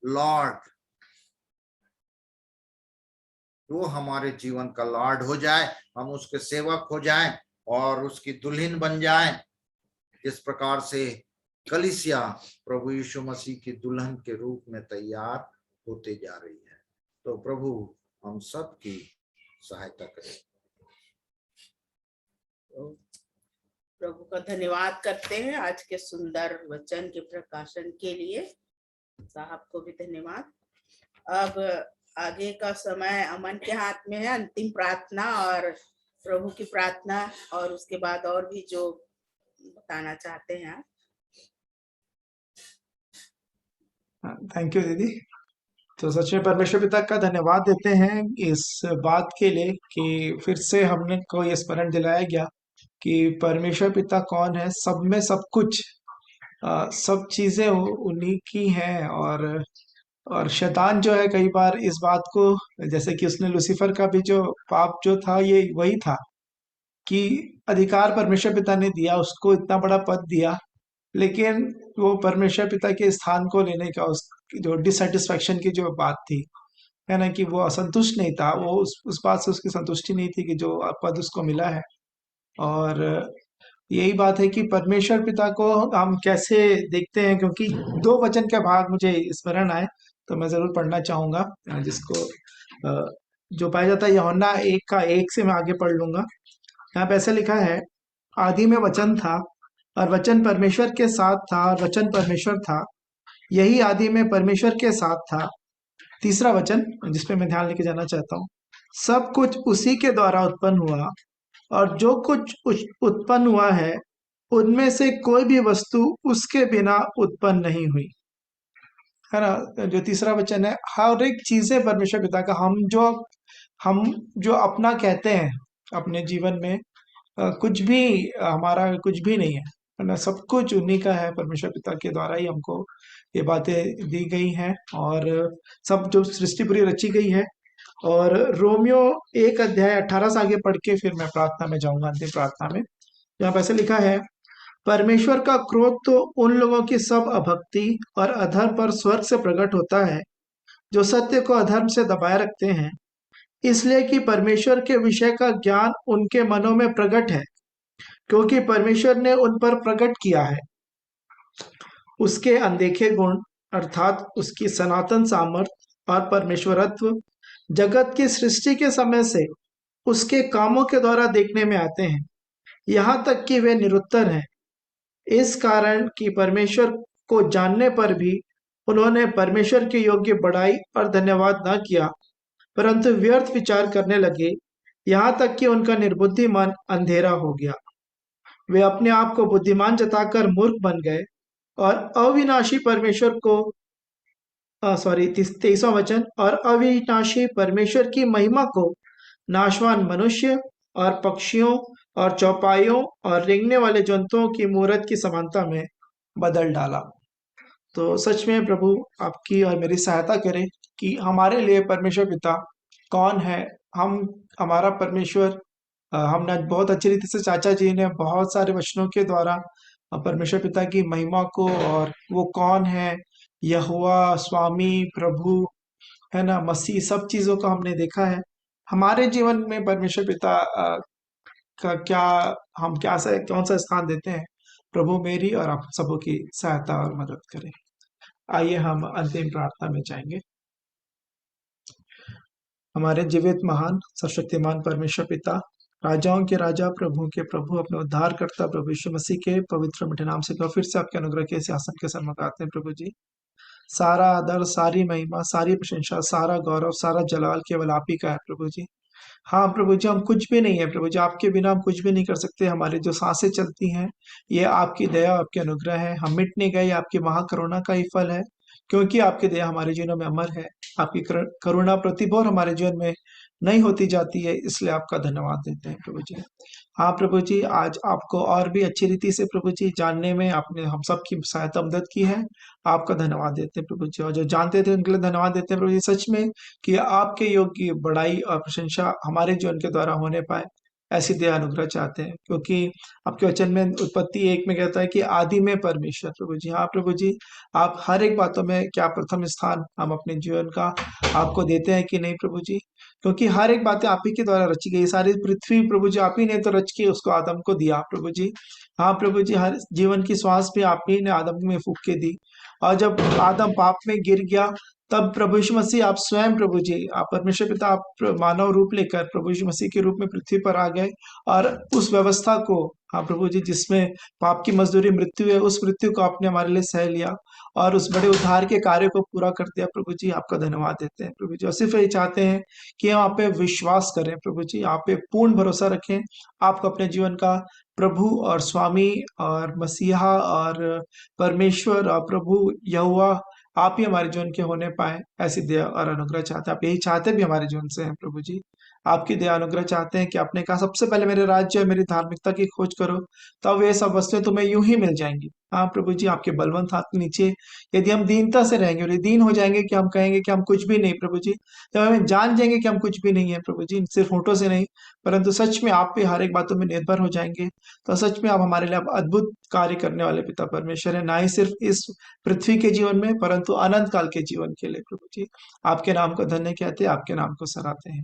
लॉर्ड, वो हमारे जीवन का लॉर्ड हो जाए, हम उसके सेवक हो जाएं और उसकी दुल्हन बन जाएं। इस प्रकार से कलीसिया प्रभु यीशु मसीह की दुल्हन के रूप में तैयार होते जा रही है। तो प्रभु हम सब की सहायता करें। तो प्रभु का धन्यवाद करते हैं आज के सुंदर वचन के प्रकाशन के लिए। साहब को भी धन्यवाद। अब आगे का समय अमन के हाथ में है, अंतिम प्रार्थना और प्रभु की प्रार्थना, और उसके बाद और भी जो बताना चाहते हैं आप। थैंक यू दीदी। तो सच में परमेश्वर पिता का धन्यवाद देते हैं इस बात के लिए कि फिर से हमने को ये स्मरण दिलाया गया कि परमेश्वर पिता कौन है। सब में सब कुछ, सब चीजें उन्हीं की हैं। और शैतान जो है कई बार इस बात को, जैसे कि उसने लूसीफर का भी जो पाप जो था ये वही था कि अधिकार परमेश्वर पिता ने दिया, उसको इतना बड़ा पद दिया, लेकिन वो परमेश्वर पिता के स्थान को लेने का उस जो डिससेटिस्फैक्शन की जो बात थी, है ना, कि वो असंतुष्ट नहीं था, वो उस बात से उसकी संतुष्टि नहीं थी कि जो पद उसको मिला है। और यही बात है कि परमेश्वर पिता को हम कैसे देखते हैं, क्योंकि 2 वचन का भाग मुझे स्मरण आए तो मैं जरूर पढ़ना चाहूंगा, जिसको जो पाया जाता है यूहन्ना 1:1 से मैं आगे पढ़ लूंगा। यहाँ पे ऐसे लिखा है, आदि में वचन था और वचन परमेश्वर के साथ था और वचन परमेश्वर था, यही आदि में परमेश्वर के साथ था। तीसरा वचन जिसपे मैं ध्यान लेके जाना चाहता हूँ, सब कुछ उसी के द्वारा उत्पन्न हुआ और जो कुछ उत्पन्न हुआ है उनमें से कोई भी वस्तु उसके बिना उत्पन्न नहीं हुई, है ना। जो तीसरा वचन है, हर एक चीजें परमेश्वर पिता का, हम जो अपना कहते हैं अपने जीवन में, कुछ भी हमारा कुछ भी नहीं है ना, सब कुछ उन्हीं का है। परमेश्वर पिता के द्वारा ही हमको ये बातें दी गई हैं और सब जो सृष्टि पूरी रची गई है। और रोमियो 1:18 से आगे पढ़ के फिर मैं प्रार्थना में जाऊंगा, अंतिम प्रार्थना में। यहाँ पे ऐसे लिखा है, परमेश्वर का क्रोध तो उन लोगों की सब अभक्ति और अधर्म पर स्वर्ग से प्रकट होता है जो सत्य को अधर्म से दबाए रखते हैं, इसलिए कि परमेश्वर के विषय का ज्ञान उनके मनों में प्रकट है, क्योंकि परमेश्वर ने उन पर प्रकट किया है। उसके अनदेखे गुण अर्थात उसकी सनातन सामर्थ्य और परमेश्वरत्व जगत की सृष्टि के समय से उसके कामों के द्वारा देखने में आते हैं, यहाँ तक कि वे निरुत्तर हैं। इस कारण कि परमेश्वर को जानने पर भी उन्होंने परमेश्वर के योग्य बड़ाई और धन्यवाद न किया, परंतु व्यर्थ विचार करने लगे, यहाँ तक कि उनका निर्बुद्धि मन अंधेरा हो गया। वे अपने आप को बुद्धिमान जताकर मूर्ख बन गए और अविनाशी परमेश्वर को 23वां वचन, और अविनाशी परमेश्वर की महिमा को नाशवान मनुष्य और पक्षियों और चौपाइयों और रेंगने वाले जंतुओं की मूरत की समानता में बदल डाला। तो सच में प्रभु आपकी और मेरी सहायता करे कि हमारे लिए परमेश्वर पिता कौन है। हमारा परमेश्वर, हमने बहुत अच्छी रीति से चाचा जी ने बहुत सारे वचनों के द्वारा परमेश्वर पिता की महिमा को, और वो कौन है, यहोवा, स्वामी, प्रभु, है ना, मसीह, सब चीजों को हमने देखा है। हमारे जीवन में परमेश्वर पिता का हम कौन सा स्थान देते हैं। प्रभु मेरी और आप सबों की सहायता और मदद करें। आइए हम अंतिम प्रार्थना में जाएंगे। हमारे जीवित महान सर्वशक्तिमान परमेश्वर पिता, राजाओं के राजा, प्रभु के प्रभु, अपने उद्धार करता प्रभु यीशु मसीह के पवित्र मीठे नाम से फिर से आपके अनुग्रह के सिंहासन के सन्मुख आते हैं। प्रभु जी, सारा आदर, सारी महिमा, सारी प्रशंसा, सारा गौरव, सारा जलाल केवल आप ही का है। प्रभु जी, हाँ प्रभु जी, हम कुछ भी नहीं है प्रभु जी, आपके बिना हम कुछ भी नहीं कर सकते। हमारी जो सांसें चलती हैं ये आपकी दया, आपके अनुग्रह है। हम मिट नहीं गए, आपकी महाकरुणा का ही फल है, क्योंकि आपकी दया हमारे जीवन में अमर है, आपकी करुणा प्रतिभा हमारे जीवन में नहीं होती जाती है, इसलिए आपका धन्यवाद देते हैं प्रभु जी। हाँ प्रभु जी, आज आपको और भी अच्छी रीति से प्रभु जी जानने में आपने हम सब की सहायता मदद की है, आपका धन्यवाद देते हैं प्रभु जी। और जो जानते थे उनके लिए धन्यवाद देते हैं प्रभु जी, सच में कि आपके योग की बड़ाई और प्रशंसा हमारे जीवन के द्वारा होने पाए, ऐसी दया अनुग्रह चाहते हैं। क्योंकि आपके वचन में उत्पत्ति 1 में कहता है कि आदि में परमेश्वर प्रभु जी। हाँ प्रभु जी, आप हर एक बातों में क्या प्रथम स्थान हम अपने जीवन का आपको देते हैं कि नहीं प्रभु जी, क्योंकि हर एक बातें आप ही के द्वारा रची गई। सारी पृथ्वी प्रभु जी आप ही ने तो रच के उसको आदम को दिया प्रभु जी। हाँ प्रभु जी, हर जीवन की श्वास भी आप ही ने आदम में फूंक के दी। और जब आदम पाप में गिर गया, तब प्रभु यीशु मसीह आप स्वयं प्रभु जी, आप परमेश्वर पिता, आप मानव रूप लेकर प्रभु यीशु मसीह के रूप में पृथ्वी पर आ गए और उस व्यवस्था को, हाँ प्रभु जी, जिसमें पाप की मजदूरी मृत्यु है, उस मृत्यु को आपने हमारे लिए सह लिया और उस बड़े उद्धार के कार्य को पूरा कर दिया प्रभु जी। आपका धन्यवाद देते हैं प्रभु जी। और सिर्फ यही चाहते हैं कि हम आप पे विश्वास करें प्रभु जी, आप पे पूर्ण भरोसा रखें, आपको अपने जीवन का प्रभु और स्वामी और मसीहा और परमेश्वर और प्रभु यहोवा आप ही हमारे जीवन के होने पाए, ऐसी दया और अनुग्रह चाहते हैं। आप यही चाहते भी हमारे जीवन से हैं प्रभु जी। आपकी दया अनुग्रह चाहते हैं कि आपने कहा सबसे पहले मेरे राज्य और मेरी धार्मिकता की खोज करो, तब ये सब वस्तुएं तुम्हें यूं ही मिल जाएंगी। हाँ प्रभु जी, आपके बलवंत हाथ के नीचे यदि हम दीनता से रहेंगे और दीन हो जाएंगे कि हम कहेंगे कि हम कुछ भी नहीं प्रभु जी, जब हमें जान जाएंगे कि हम कुछ भी नहीं है प्रभु जी, सिर्फ होठों से नहीं परंतु सच में आप पे हर एक बातों में निर्भर हो जाएंगे, तो सच में आप हमारे लिए आप अद्भुत कार्य करने वाले पिता परमेश्वर है, ना ही सिर्फ इस पृथ्वी के जीवन में परंतु अनंत काल के जीवन के लिए प्रभु जी। आपके नाम को धन्य कहते हैं, आपके नाम को सराहते हैं।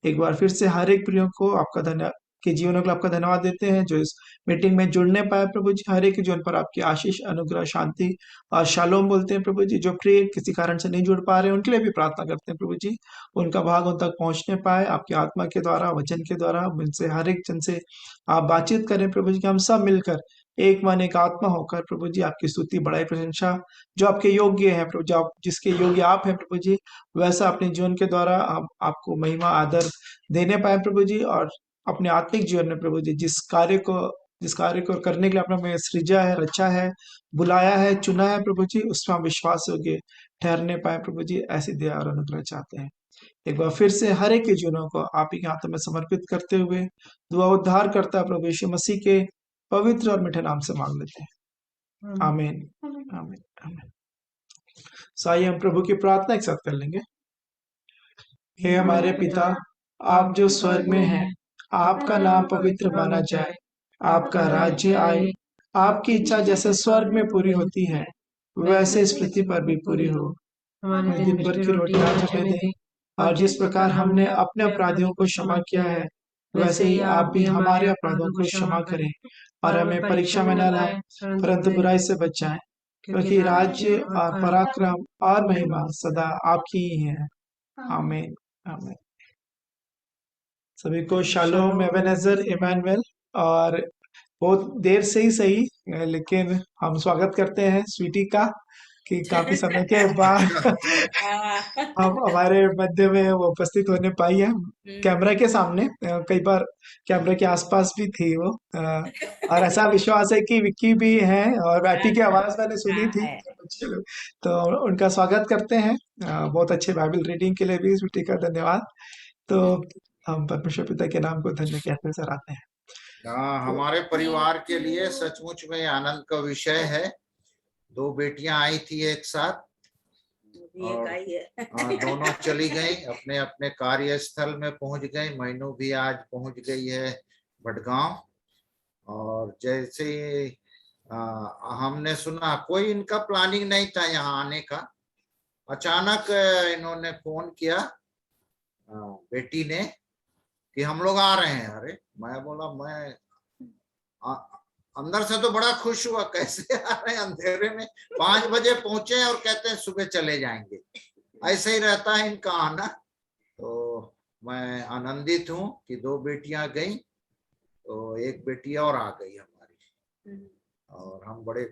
एक बार फिर से हर एक प्रियो को आपका धन्य के जीवनों के लिए आपका धन्यवाद देते हैं जो इस मीटिंग में जुड़ने पाए प्रभु जी। हर एक के जीवन पर आपकी आशीष, अनुग्रह, शांति और शालोम बोलते हैं प्रभु जी। जो प्रिय किसी कारण से नहीं जुड़ पा रहे उनके लिए भी प्रार्थना करते हैं प्रभु जी, उनका भाग उन तक पहुंचने पाए आपकी आत्मा के द्वारा, वचन के द्वारा। उनसे हर एक जन से आप बातचीत करें प्रभु जी, कि हम सब मिलकर एक मन एक आत्मा होकर प्रभु जी आपकी स्तुति, बड़ाई, प्रशंसा जो आपके योग्य है प्रभु जी, आप जिसके योग्य आप हैं प्रभु जी, वैसा अपने जीवन के द्वारा आपको महिमा आदर देने पाए प्रभु जी। और अपने आत्मिक जीवन में प्रभु जी जिस कार्य को करने के लिए आपने हमें सृजा है, रचा है, बुलाया है, चुना है प्रभु जी, उसमें हम विश्वास योग्य ठहरने पाए प्रभु जी, ऐसी दया और अनुग्रह चाहते हैं। एक बार फिर से हर एक के जीवनों को आप ही के हाथों में समर्पित करते हुए दुआ उद्धार करता है प्रभु यीशु मसीह के पवित्र और मीठे नाम से मांग लेते हैं, आमीन आमीन आमीन। साइए हम प्रभु की प्रार्थना एक साथ कर लेंगे। हे हमारे पिता, आप जो स्वर्ग में हैं, आपका नाम पवित्र माना जाए, आपका राज्य आए, आपकी इच्छा जैसे स्वर्ग में पूरी होती है वैसे इस पृथ्वी पर भी पूरी हो। हमें दिन भर की रोटी आज हमें दें, और जिस प्रकार हमने अपने अपराधियों को क्षमा किया है वैसे ही आप भी हमारे अपराधों को क्षमा करें, और हमें परीक्षा में न लाएं परंतु बुराई से बचाएं, क्योंकि राज्य और पराक्रम और महिमा सदा आपकी ही है, आमीन आमीन। सभी को शालोम, एबेनेजर, इमानुएल। और बहुत देर से ही सही लेकिन हम स्वागत करते हैं स्वीटी का कि काफी समय के बाद हम हमारे मध्य में वो उपस्थित होने पाई है कैमरा के सामने। कई बार कैमरा के आसपास भी थी वो, और ऐसा विश्वास है कि विक्की भी है और बैटी की आवाज मैंने सुनी थी, तो उनका स्वागत करते हैं। बहुत अच्छे बाइबल रीडिंग के लिए भी स्वीटी का धन्यवाद। तो हम परमेश्वर पिता के नाम को धन्य कहते सराहते हैं। हमारे परिवार के लिए सचमुच में आनंद का विषय है। 2 बेटियां आई थी एक साथ और दोनों चली गई, अपने अपने कार्यस्थल में पहुंच गई। मैनू भी आज पहुंच गई है भटगांव, और जैसे हमने सुना कोई इनका प्लानिंग नहीं था यहाँ आने का, अचानक इन्होंने फोन किया बेटी ने कि हम लोग आ रहे हैं। अरे मैं बोला, मैं अंदर से तो बड़ा खुश हुआ, कैसे आ रहे हैं अंधेरे में, 5 बजे पहुंचे और कहते हैं सुबह चले जाएंगे। ऐसे ही रहता है इनका आना। तो मैं आनंदित हूं कि 2 बेटियां गई, तो एक बेटी और आ गई हमारी, और हम बड़े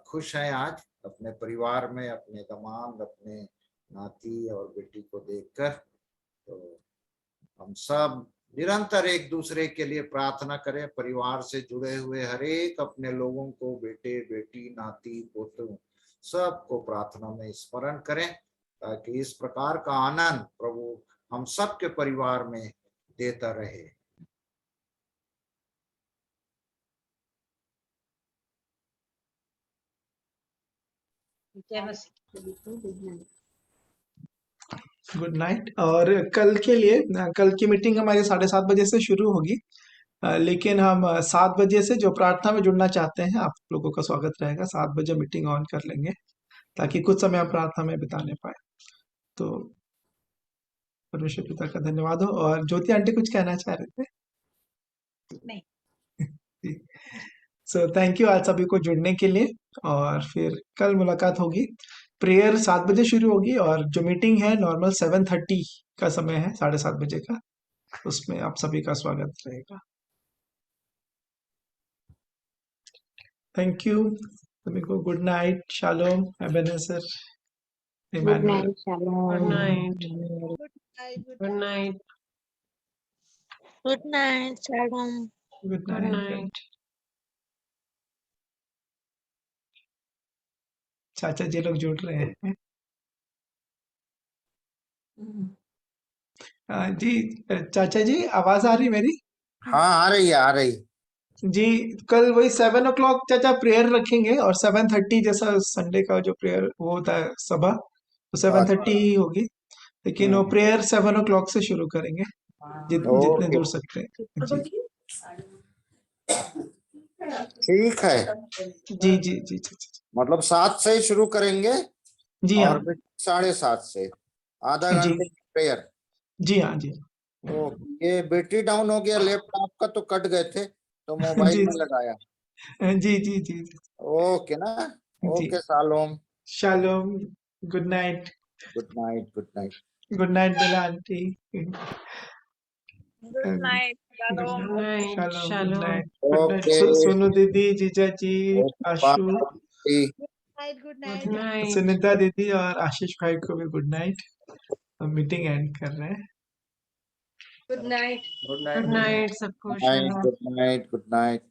खुश हैं आज अपने परिवार में, अपने दामाद, अपने नाती और बेटी को देखकर। तो हम सब निरंतर एक दूसरे के लिए प्रार्थना करें। परिवार से जुड़े हुए हर एक अपने लोगों को, बेटे बेटी, नाती पोतों सबको प्रार्थना में स्मरण करें, ताकि इस प्रकार का आनंद प्रभु हम सबके परिवार में देता रहे। जय मसीह। Good night. और कल के लिए कल की मीटिंग हमारी 7:30 बजे से शुरू होगी, लेकिन हम 7 बजे से जो प्रार्थना में जुड़ना चाहते हैं आप लोगों का स्वागत रहेगा। 7 बजे मीटिंग ऑन कर लेंगे ताकि कुछ समय हम प्रार्थना में बिताने पाए। तो परमेश्वर पिता का धन्यवाद हो। और ज्योति आंटी कुछ कहना चाह रहे थे? नहीं। सो थैंक यू आज सभी को जुड़ने के लिए, और फिर कल मुलाकात होगी। प्रेयर 7 बजे शुरू होगी और जो मीटिंग है नॉर्मल 7:30 का समय है, 7:30 बजे का, उसमें आप सभी का स्वागत रहेगा। थैंक यू सभी को। Good night, shalom, Ebenezer, good Emmanuel. Night, shalom. Good night. Good good night. Good night, shalom. Good good night. Night. चाचा जी लोग जुड़ रहे हैं। जी चाचा जी, आवाज आ रही मेरी? हाँ, आ रही है, आ रही। जी, कल वही 7 o'clock चाचा प्रेयर रखेंगे, और 7:30 जैसा संडे का जो प्रेयर वो होता है सभा, तो 7:30 ही होगी, लेकिन वो प्रेयर 7 o'clock से शुरू करेंगे, जितने ओके, दूर सकते हैं। जी ठीक है। जी जी जी जी मतलब 7 से ही शुरू करेंगे जी हाँ और 7:30 से आधा जी घंटे की प्रेयर। जी हाँ जी ओ, ये बैटरी डाउन हो गया लैपटॉप का, तो कट गए थे, तो मोबाइल जी में लगाया। जी जी जी जी ओके ना। जी। Okay, shalom. Shalom. Good night. Good night, good night. Good night Bela aunty. Good night, shalom. Good night, shalom. Good shalom. Night. Good night okay, Sonu दीदी, जीजा ji, Ashu, bye. Good good night. Night. Sunita दीदी और आशीष भाई को भी गुड नाइट। हम मीटिंग एंड कर रहे हैं। Good night. Good good night. Night सबको। Night, shalom. Good night, good night.